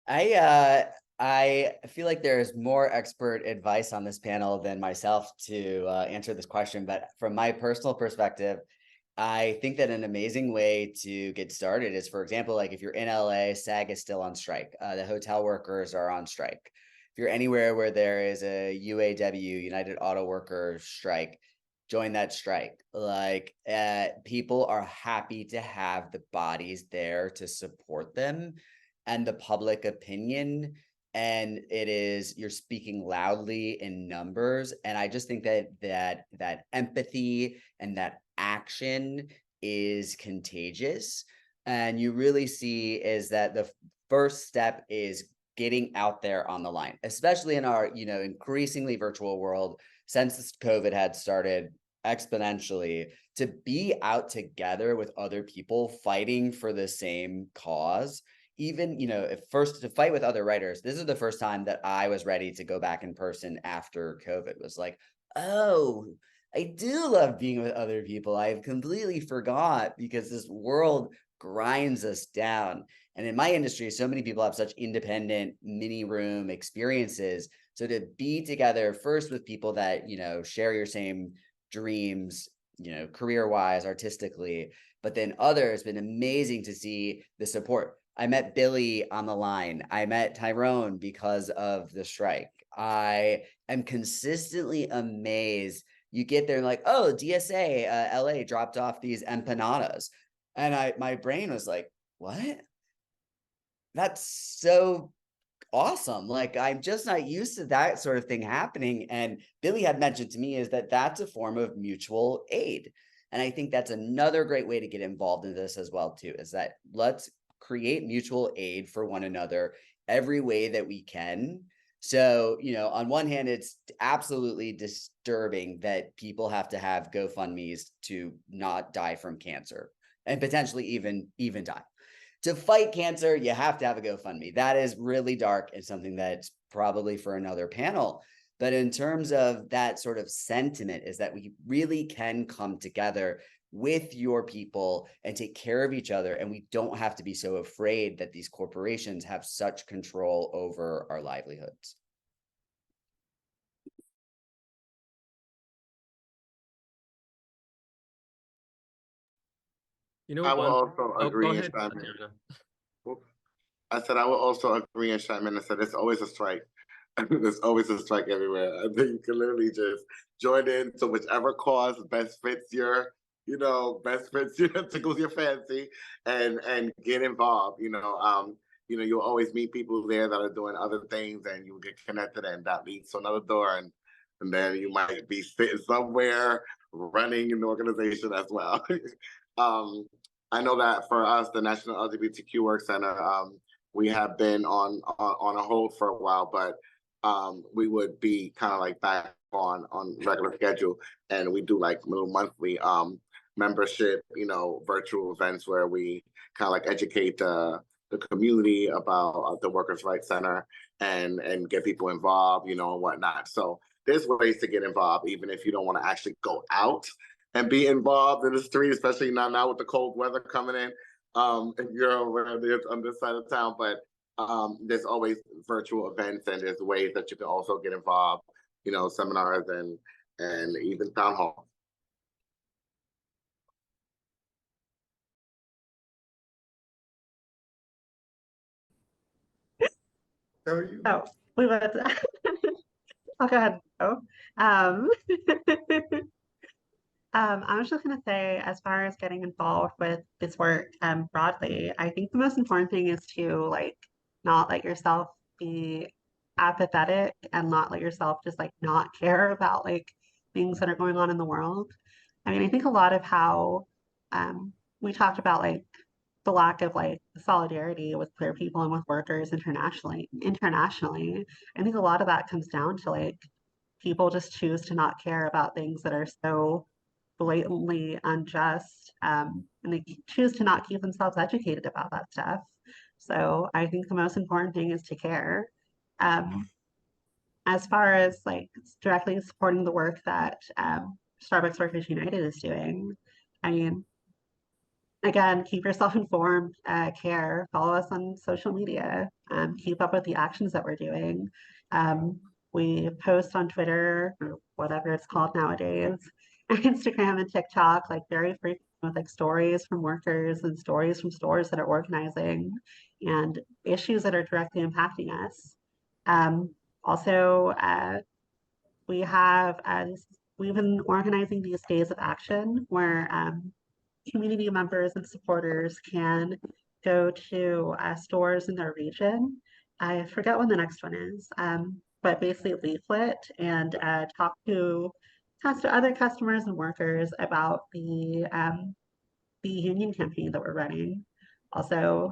I feel like there's more expert advice on this panel than myself to answer this question, but from my personal perspective, I think that an amazing way to get started is, for example, like if you're in LA, SAG is still on strike. The hotel workers are on strike. If you're anywhere where there is a UAW, United Auto Workers strike, join that strike. Like people are happy to have the bodies there to support them and the public opinion. And you're speaking loudly in numbers. And I just think that empathy and that action is contagious. And you really see is that the first step is getting out there on the line, especially in our, increasingly virtual world since COVID had started exponentially, to be out together with other people fighting for the same cause. Even, at first to fight with other writers, this is the first time that I was ready to go back in person after COVID. It was like, oh, I do love being with other people. I've completely forgot because this world grinds us down. And in my industry, so many people have such independent mini room experiences. So to be together first with people that, share your same dreams, career-wise, artistically, but then others, been amazing to see the support. I met Billy on the line. I met TyrONE because of the strike. I am consistently amazed. You get there and like, oh, DSA, LA dropped off these empanadas. And my brain was like, what? That's so awesome. Like, I'm just not used to that sort of thing happening. And Billy had mentioned to me is that that's a form of mutual aid. And I think that's another great way to get involved in this as well, too, is that let's create mutual aid for one another every way that we can. So, on one hand, it's absolutely disturbing that people have to have GoFundMes to not die from cancer and potentially even die. To fight cancer, you have to have a GoFundMe. That is really dark and something that's probably for another panel. But in terms of that sort of sentiment is that we really can come together with your people and take care of each other. And we don't have to be so afraid that these corporations have such control over our livelihoods. I will also agree go and ahead, chime in. Tahitianna. I said I will also agree and chime in. I said it's always a strike. There's always a strike everywhere. I think you can literally just join in to whichever cause best fits your, tickles your fancy, and get involved. You'll always meet people there that are doing other things, and you get connected, and that leads to another door, and then you might be sitting somewhere running an organization as well. I know that for us, the National LGBTQ Work Center, we have been on a hold for a while, but we would be kind of like back on regular schedule, and we do like little monthly membership, virtual events where we kind of like educate the the community, about the Workers' Rights Center, and get people involved, and whatnot. So there's ways to get involved, even if you don't want to actually go out and be involved in the street, especially now with the cold weather coming in. If you're over there on this side of town, but there's always virtual events, and there's ways that you can also get involved, seminars and even town hall. Oh, we would. I'll go ahead and go. I was just going to say, as far as getting involved with this work broadly, I think the most important thing is to not let yourself be apathetic and not let yourself just not care about things that are going on in the world. I mean, I think a lot of how we talked about the lack of solidarity with queer people and with workers internationally. I think a lot of that comes down to people just choose to not care about things that are so blatantly unjust, and they choose to not keep themselves educated about that stuff. So I think the most important thing is to care. As far as directly supporting the work that Starbucks Workers United is doing, I mean, again, keep yourself informed, care, follow us on social media, keep up with the actions that we're doing. We post on Twitter, or whatever it's called nowadays, Instagram and TikTok, very frequently with stories from workers and stories from stores that are organizing and issues that are directly impacting us. Also, we've been organizing these days of action where community members and supporters can go to stores in their region. I forget when the next one is, but basically leaflet and talk to other customers and workers about the union campaign that we're running. Also,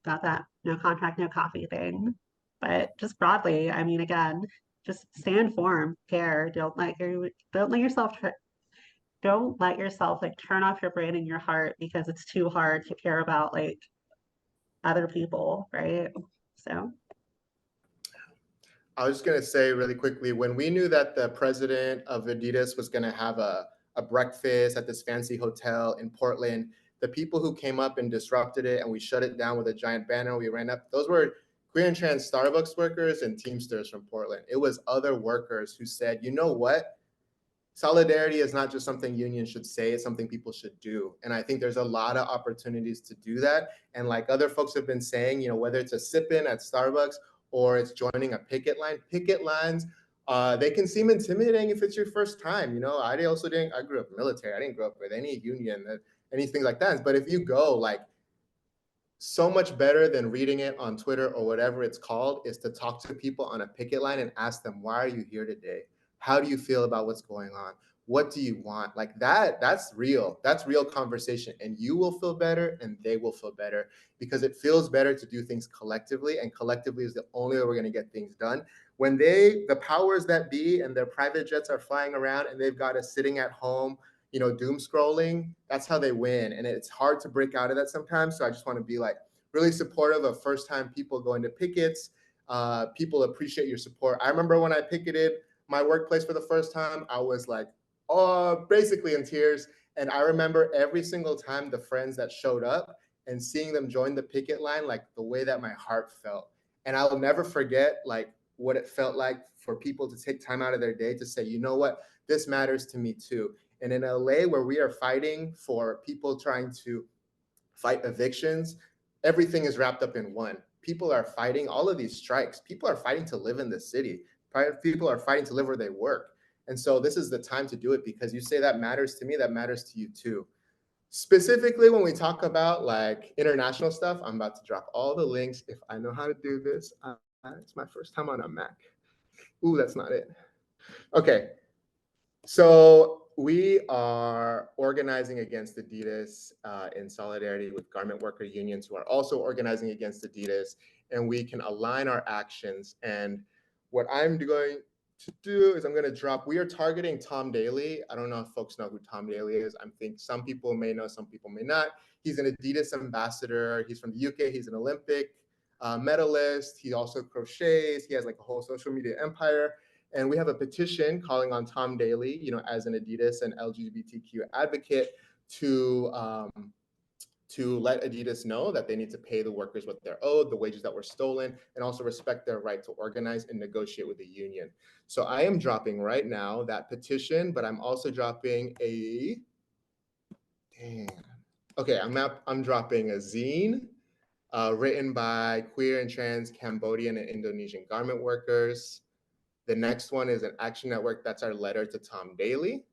got that no contract, no coffee thing. But just broadly, I mean, again, just stay informed, care. Don't let yourself turn off your brain and your heart because it's too hard to care about other people, right? So I was just going to say really quickly, when we knew that the president of Adidas was going to have a breakfast at this fancy hotel in Portland, the people who came up and disrupted it and we shut it down with a giant banner, we ran up, those were queer and trans Starbucks workers and Teamsters from Portland. It was other workers who said, you know what? Solidarity is not just something unions should say, it's something people should do. And I think there's a lot of opportunities to do that. And like other folks have been saying, whether it's a sip-in at Starbucks or it's joining a picket lines, they can seem intimidating if it's your first time. I grew up military. I didn't grow up with any union, anything like that. But if you go, so much better than reading it on Twitter or whatever it's called is to talk to people on a picket line and ask them, why are you here today? How do you feel about what's going on? What do you want? That's real. That's real conversation. And you will feel better and they will feel better because it feels better to do things collectively. And collectively is the only way we're going to get things done. When the powers that be and their private jets are flying around and they've got us sitting at home, doom scrolling, that's how they win. And it's hard to break out of that sometimes. So I just want to be really supportive of first time people going to pickets. People appreciate your support. I remember when I picketed my workplace for the first time, I was basically in tears. And I remember every single time the friends that showed up and seeing them join the picket line, the way that my heart felt. And I will never forget what it felt like for people to take time out of their day to say, you know what, this matters to me too. And in LA, where we are fighting for people trying to fight evictions, everything is wrapped up in one. People are fighting all of these strikes. People are fighting to live in the city. People are fighting to live where they work. And so this is the time to do it because you say that matters to me, that matters to you too. Specifically, when we talk about international stuff, I'm about to drop all the links if I know how to do this. It's my first time on a Mac. Ooh, that's not it. Okay. So we are organizing against Adidas in solidarity with garment worker unions who are also organizing against Adidas, and we can align our actions. And what I'm going to do is I'm going to drop, we are targeting Tom Daley. I don't know if folks know who Tom Daley is. I think some people may know, some people may not. He's an Adidas ambassador. He's from the UK. He's an Olympic medalist. He also crochets. He has like a whole social media empire. And we have a petition calling on Tom Daley, you know, as an Adidas and LGBTQ advocate to let Adidas know that they need to pay the workers what they're owed, the wages that were stolen, and also respect their right to organize and negotiate with the union. So I am dropping right now that petition, but I'm also dropping a, I'm dropping a zine written by queer and trans Cambodian and Indonesian garment workers. The next one is an action network. That's our letter to Tom Daley.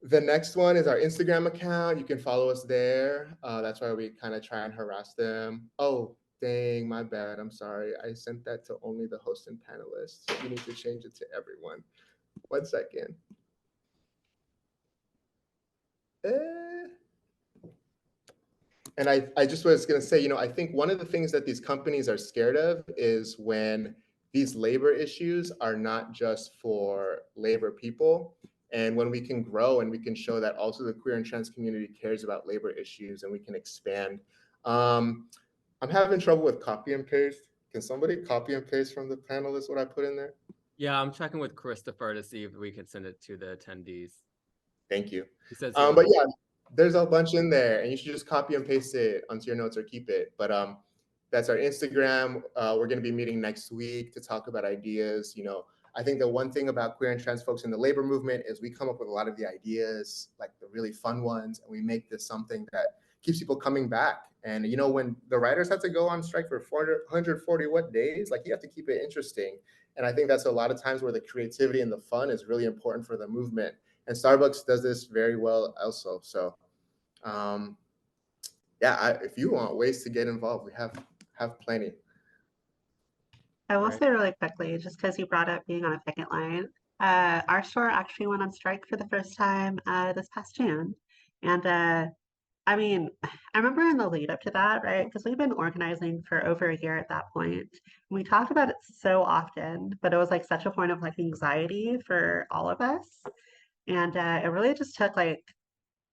The next one is our Instagram account. You can follow us there. That's why we kind of try and harass them. Oh, dang, my bad. I'm sorry. I sent that to only the host and panelists. You need to change it to everyone. 1 second. And I just was going to say, you know, I think one of the things that these companies are scared of is when these labor issues are not just for labor people. And when we can grow and we can show that also the queer and trans community cares about labor issues and we can expand. I'm having trouble with copy and paste. Can somebody copy and paste from the panelists what I put in there? Yeah, I'm checking with Christopher to see if we can send it to the attendees. Thank you. He says, But yeah, there's a bunch in there and you should just copy and paste it onto your notes or keep it. But that's our Instagram. We're going to be meeting next week to talk about ideas. You know, I think the one thing about queer and trans folks in the labor movement is we come up with a lot of the ideas, like the really fun ones, and we make this something that keeps people coming back. And, you know, when the writers had to go on strike for 140 what days, like you have to keep it interesting. And I think that's a lot of times where the creativity and the fun is really important for the movement. And Starbucks does this very well also. So if you want ways to get involved, we have plenty. I will say really quickly, just because you brought up being on a picket line, our store actually went on strike for the first time this past June. And I mean, I remember in the lead up to that, right? Because we've been organizing for over a year at that point. We talked about it so often, but it was like such a point of like anxiety for all of us. And it really just took like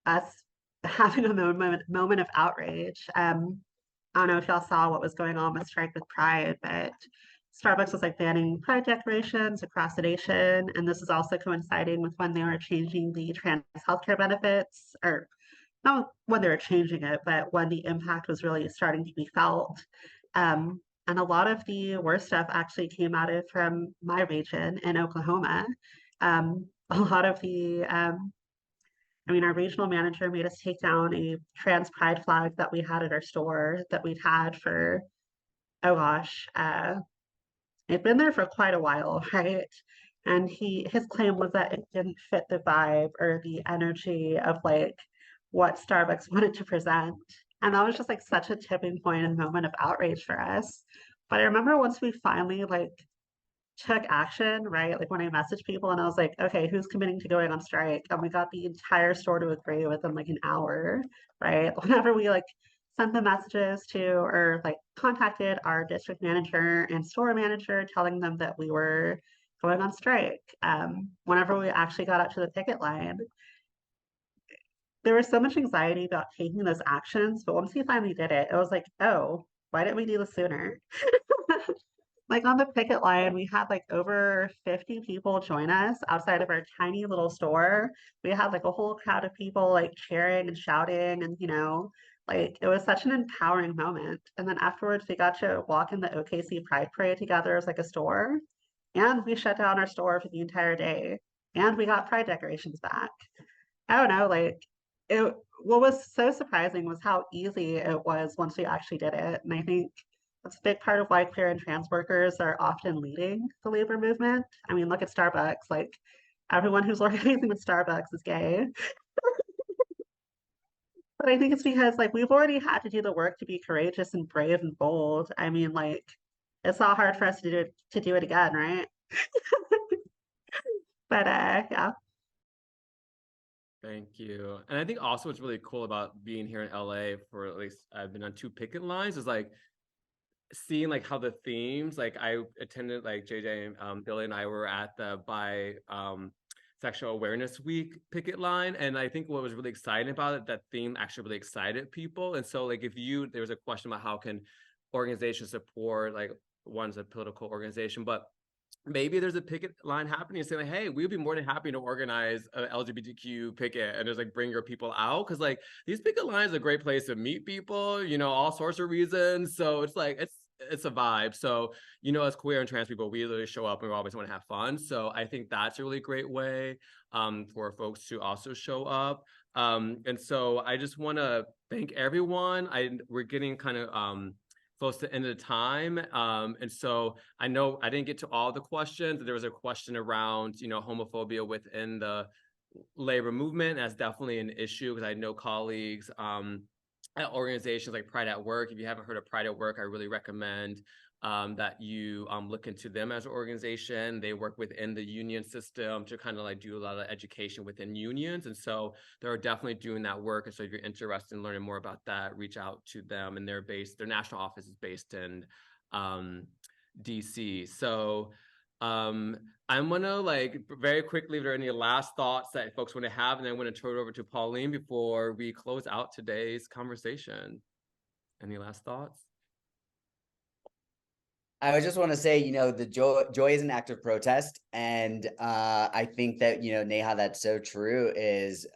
us having a moment of outrage. I don't know if y'all saw what was going on with Strike with Pride, but Starbucks was like banning pride decorations across the nation. And this is also coinciding with when they were changing the trans healthcare benefits, or not when they were changing it, but when the impact was really starting to be felt. And a lot of the worst stuff actually came out of from my region in Oklahoma. A lot of the our regional manager made us take down a trans pride flag that we had at our store that we'd had for, oh gosh, it'd been there for quite a while, right? And his claim was that it didn't fit the vibe or the energy of like what Starbucks wanted to present. And that was just like such a tipping point and moment of outrage for us. But I remember once we finally like took action, right? Like when I messaged people and I was like, okay, who's committing to going on strike? And we got the entire store to agree within like an hour, right? Whenever we like sent the messages to or like contacted our district manager and store manager telling them that we were going on strike. Whenever we actually got out to the picket line, there was so much anxiety about taking those actions, but once we finally did it, it was like, oh, why didn't we do this sooner? Like on the picket line, we had like over 50 people join us outside of our tiny little store. We had like a whole crowd of people like cheering and shouting, and like it was such an empowering moment. And then afterwards, we got to walk in the OKC Pride Parade together as like a store, and we shut down our store for the entire day, and we got pride decorations back. I don't know, like it. What was so surprising was how easy it was once we actually did it, and I think that's a big part of why queer and trans workers are often leading the labor movement. I mean, look at Starbucks. Like everyone who's organizing with Starbucks is gay. But I think it's because like we've already had to do the work to be courageous and brave and bold. I mean, like it's not hard for us to do it again, right? But yeah. Thank you. And I think also what's really cool about being here in LA for at least I've been on 2 picket lines is like seeing like how the themes, like I attended, like JJ and Billy and I were at the Sexual Awareness Week picket line, and I think what was really exciting about it, that theme actually really excited people. And so like there was a question about how can organizations support, like one's a political organization, but maybe there's a picket line happening saying like, hey, we'd be more than happy to organize a LGBTQ picket and just like bring your people out, because like these picket lines are a great place to meet people, all sorts of reasons. So it's like it's a vibe. So as queer and trans people, we literally show up and we always want to have fun. So I think that's a really great way for folks to also show up. And so I just want to thank everyone. We're getting kind of close to the end of the time. And so I know I didn't get to all the questions. There was a question around, homophobia within the labor movement. That's definitely an issue, because I know colleagues at organizations like Pride at Work. If you haven't heard of Pride at Work, I really recommend that you look into them as an organization. They work within the union system to kind of like do a lot of education within unions. And so they're definitely doing that work. And so if you're interested in learning more about that, reach out to them. And their national office is based in DC. So I'm gonna like very quickly, if there are any last thoughts that folks want to have, and then I'm gonna turn it over to Pauline before we close out today's conversation. Any last thoughts? I would just want to say, the joy is an act of protest. And I think that, Neha, that's so true, is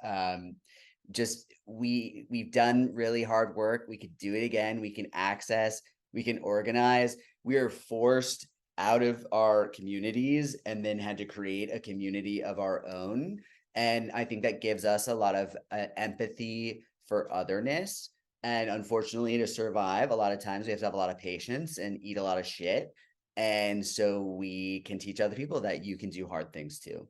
just we've done really hard work. We could do it again. We can access, we can organize. We are forced out of our communities and then had to create a community of our own. And I think that gives us a lot of empathy for otherness. And unfortunately, to survive, a lot of times we have to have a lot of patience and eat a lot of shit. And so we can teach other people that you can do hard things too.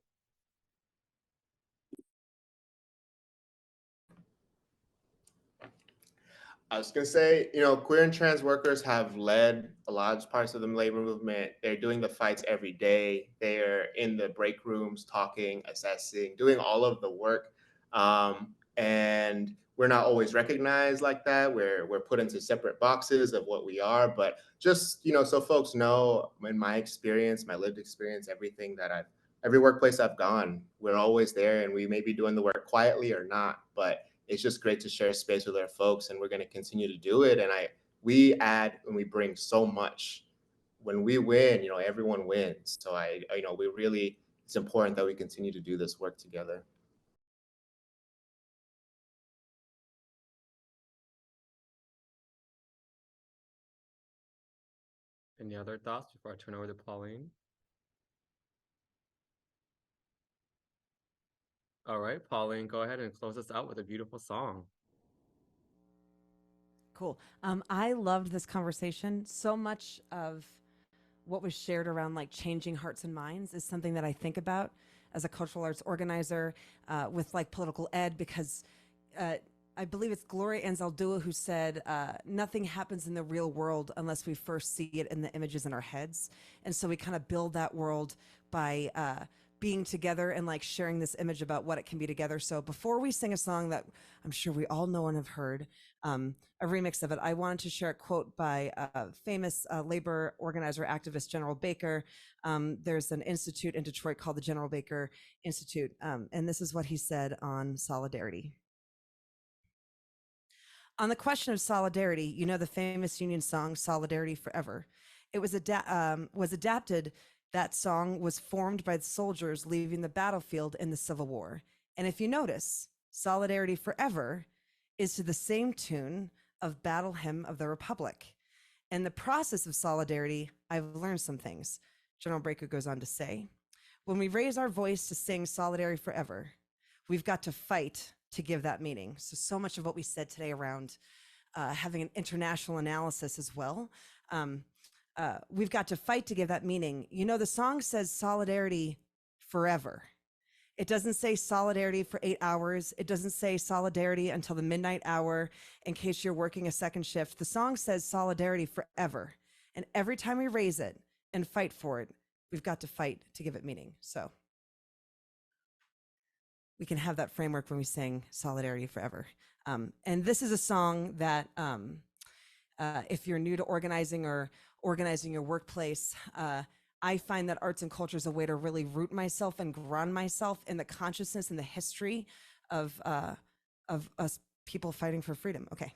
I was going to say, queer and trans workers have led a lot of parts of the labor movement. They're doing the fights every day. They're in the break rooms, talking, assessing, doing all of the work. And we're not always recognized like that. We're put into separate boxes of what we are. But just, so folks know, in my experience, my lived experience, every workplace I've gone, we're always there, and we may be doing the work quietly or not, but it's just great to share space with our folks, and we're going to continue to do it. And we add and we bring so much. When we win, everyone wins. So it's important that we continue to do this work together. Any other thoughts before I turn over to Pauline? All right, Pauline, go ahead and close us out with a beautiful song. Cool. I loved this conversation. So much of what was shared around like changing hearts and minds is something that I think about as a cultural arts organizer with like political ed, because I believe it's Gloria Anzaldúa who said, nothing happens in the real world unless we first see it in the images in our heads. And so we kind of build that world by being together and like sharing this image about what it can be together. So before we sing a song that I'm sure we all know and have heard, a remix of it, I wanted to share a quote by famous labor organizer, activist General Baker. There's an institute in Detroit called the General Baker Institute. And this is what he said on solidarity. On the question of solidarity, the famous union song, Solidarity Forever. It was adapted. That song was formed by the soldiers leaving the battlefield in the Civil War. And if you notice, Solidarity Forever is to the same tune of Battle Hymn of the Republic. In the process of solidarity, I've learned some things. General Baker goes on to say, when we raise our voice to sing Solidarity Forever, we've got to fight to give that meaning. So much of what we said today around having an international analysis as well. We've got to fight to give that meaning. The song says solidarity forever. It doesn't say solidarity for 8 hours. It doesn't say solidarity until the midnight hour in case you're working a second shift. The song says solidarity forever. And every time we raise it and fight for it, we've got to fight to give it meaning. So we can have that framework when we sing Solidarity Forever. And this is a song that if you're new to organizing or organizing your workplace, I find that arts and culture is a way to really root myself and ground myself in the consciousness and the history of us people fighting for freedom. Okay.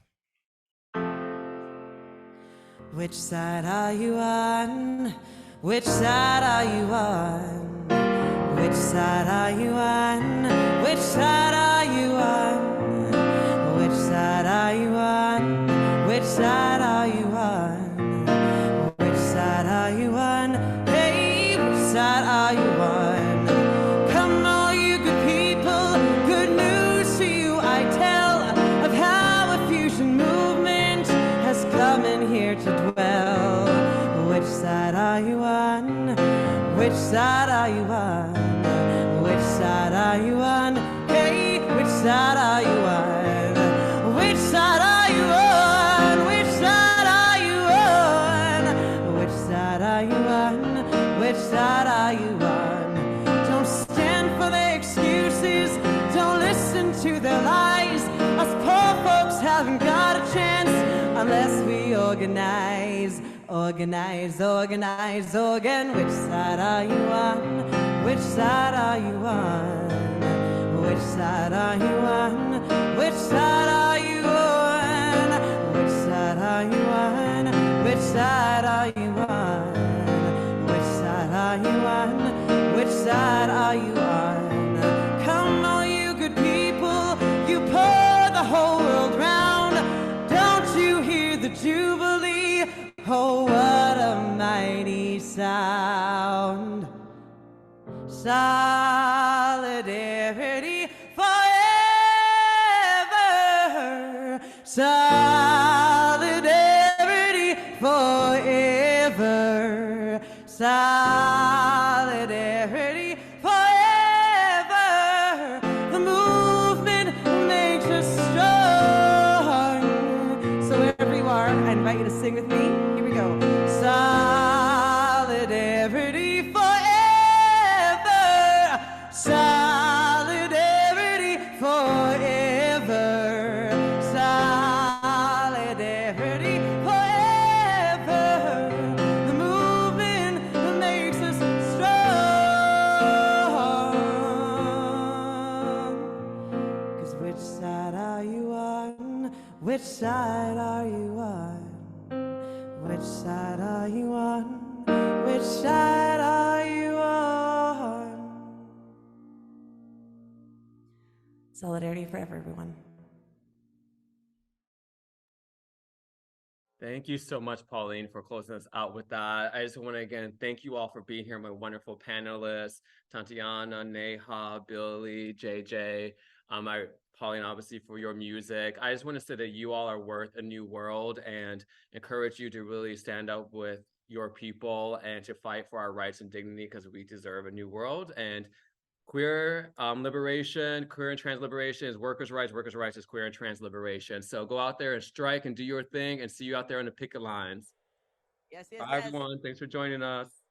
Which side are you on? Which side are you on? Which side are you on? Which side are you on? Which side are you on? Which side are you on? Which side are you on? Hey, which side are you on? Come all you good people, good news to you I tell of how a fusion movement has come in here to dwell. Which side are you on? Which side are you on? Which side are you on? Hey, which side are you on? Which side are you on? Which side are you on? Which side are you on? Which side are you on? Don't stand for their excuses. Don't listen to their lies. Us poor folks haven't got a chance unless we organize. Organize, organize, organ. Which side are you on? Which side are you on? Which side are you on? Which side are you on? Which side are you on? Which side are you on? Which side are you on? Which side are you on? Come all you good people, you pour the whole world round. Don't you hear the jubilee? Oh, what a mighty sound. Solidarity forever. Solidarity forever. Solidarity forever. The movement makes us strong. So wherever you are, I invite you to sing with me. Here we go. Solidarity forever. Solidarity forever. Solidarity forever. The movement makes us strong. 'Cause which side are you on? Which side are you on? Which side are you on? Which side are you on? Solidarity forever, everyone. Thank you so much, Pauline, for closing us out with that. I just want to again thank you all for being here, my wonderful panelists, Tahitianna, Neha, Billy, JJ, Pauline, obviously, for your music. I just want to say that you all are worth a new world and encourage you to really stand up with your people and to fight for our rights and dignity, because we deserve a new world. And queer liberation, queer and trans liberation is workers' rights is queer and trans liberation. So go out there and strike and do your thing, and see you out there on the picket lines. Yes, yes, Bye, yes. everyone. Thanks for joining us.